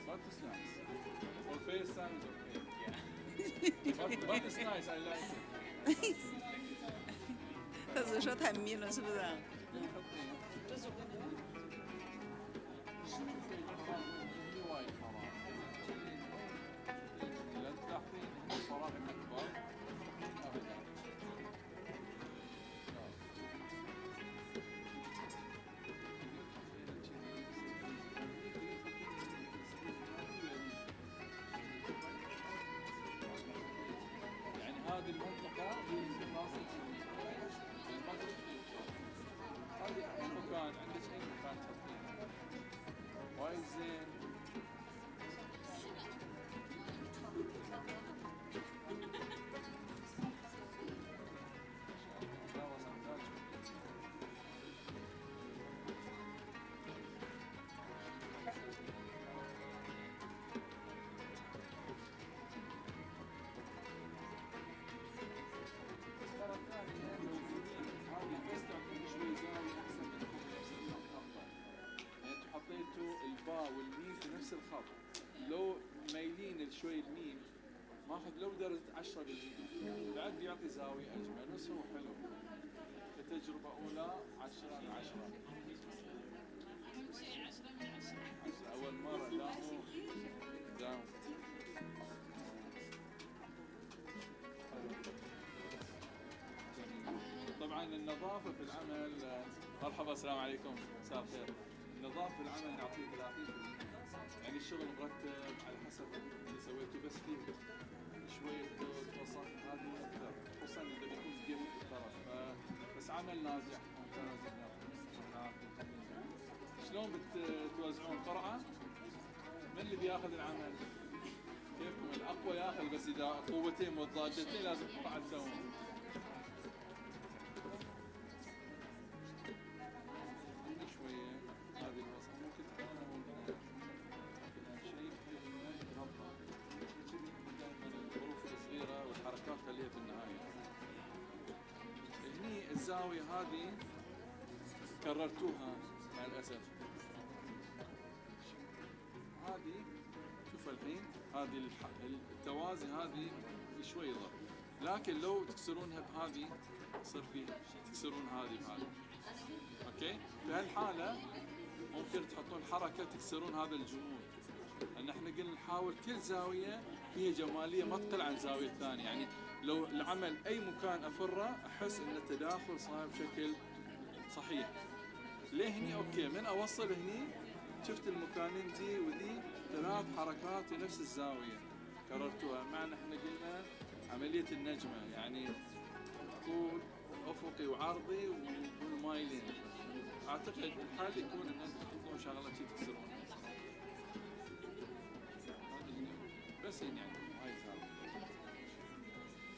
but it's nice. For FaceTime, it's okay. Yeah. But it's nice. I like it. 他只是说太迷了，是不是？这是我的。 يعني هذه المنطقة هي المناطق هذه أي مكان عندك أي مكان تحطينه وايد زين. الباء والميم في نفس الخط. لو مايلين شوي الميم ماخذ لو درجة 10 بالمية بعد بيعطي زاوية أجمل بس هو حلو. كتجربة أولى 10 من 10. 10 أول مرة لا هو داون. طبعا النظافة في العمل مرحبا السلام عليكم مساء الخير. النظافة في العمل نعطيه 30%. يعني الشغل مرتب على حسب اللي سويته بس فيه شوية وسط هذه أكثر خصوصا إذا بيكون جيم بالطرف بس عمل ناجح ممتاز. شلون بتوزعون قرعه؟ من اللي بياخذ العمل؟ كيفكم؟ الاقوى ياخذ، بس اذا قوتين متضادتين لازم قرعه تسوون. شويه هذه الوصفه ممكن تكون شيء يربى دائما الظروف الصغيره والحركات خليها في النهايه. هني الزاويه هذه كررتوها مع الاسف. هذه شوف الحين هذه التوازي هذه شوي ضر، لكن لو تكسرونها بهذه يصير في تكسرون هذه بهذه. اوكي؟ في هالحاله ممكن تحطون حركه تكسرون هذا الجمود، لان احنا قلنا نحاول كل زاويه فيها جماليه ما تقل عن الزاويه الثانيه، يعني لو العمل اي مكان افره احس ان التداخل صار بشكل صحيح. ليه هني اوكي، من اوصل هني شفت المكانين ذي وذي 3 حركات في نفس الزاويه كررتوها، مع ان احنا قلنا عمليه النجمه يعني طول افقي وعرضي والمايلين. اعتقد الحل يكون ان انتم تحطون شغله شي تكسرونها بس هنا يعني هاي الزاويه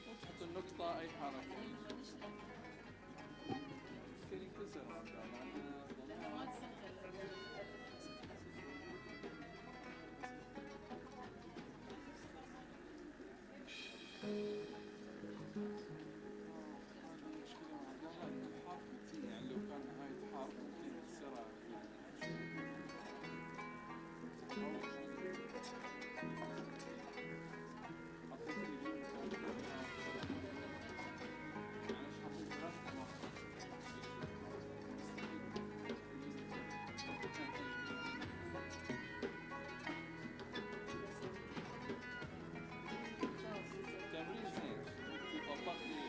وتحط النقطه اي حركه يمكن ينكسر يعني لو كان هاي الحرف ممكن يكسرها. تمرين زين يطبق لي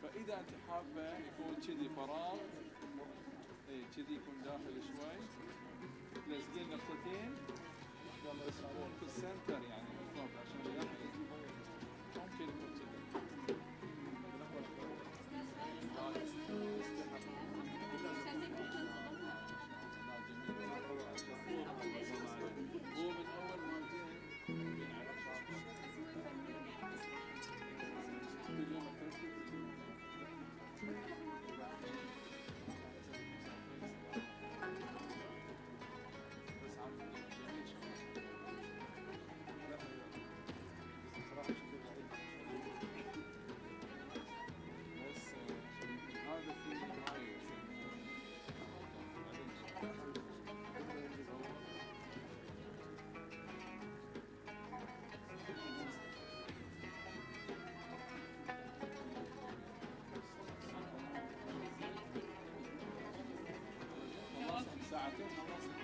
فإذا أنت حابة يكون كذي فراغ، إيه كذي يكون داخل شوي، تلزقين نقطتين بس يكون في السنتر يعني بالضبط عشان يغطي. ممكن يكون كذي. هو من أول ما جيت كل يوم بس عم جميل شغله. بس هذا في هاي ساعتين خلصنا.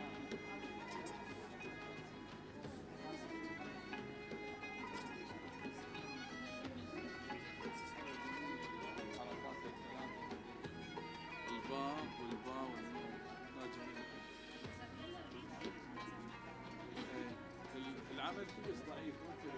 حركات الكلام الباء والباء والنون لا جميل. العمل كلش ضعيف ممكن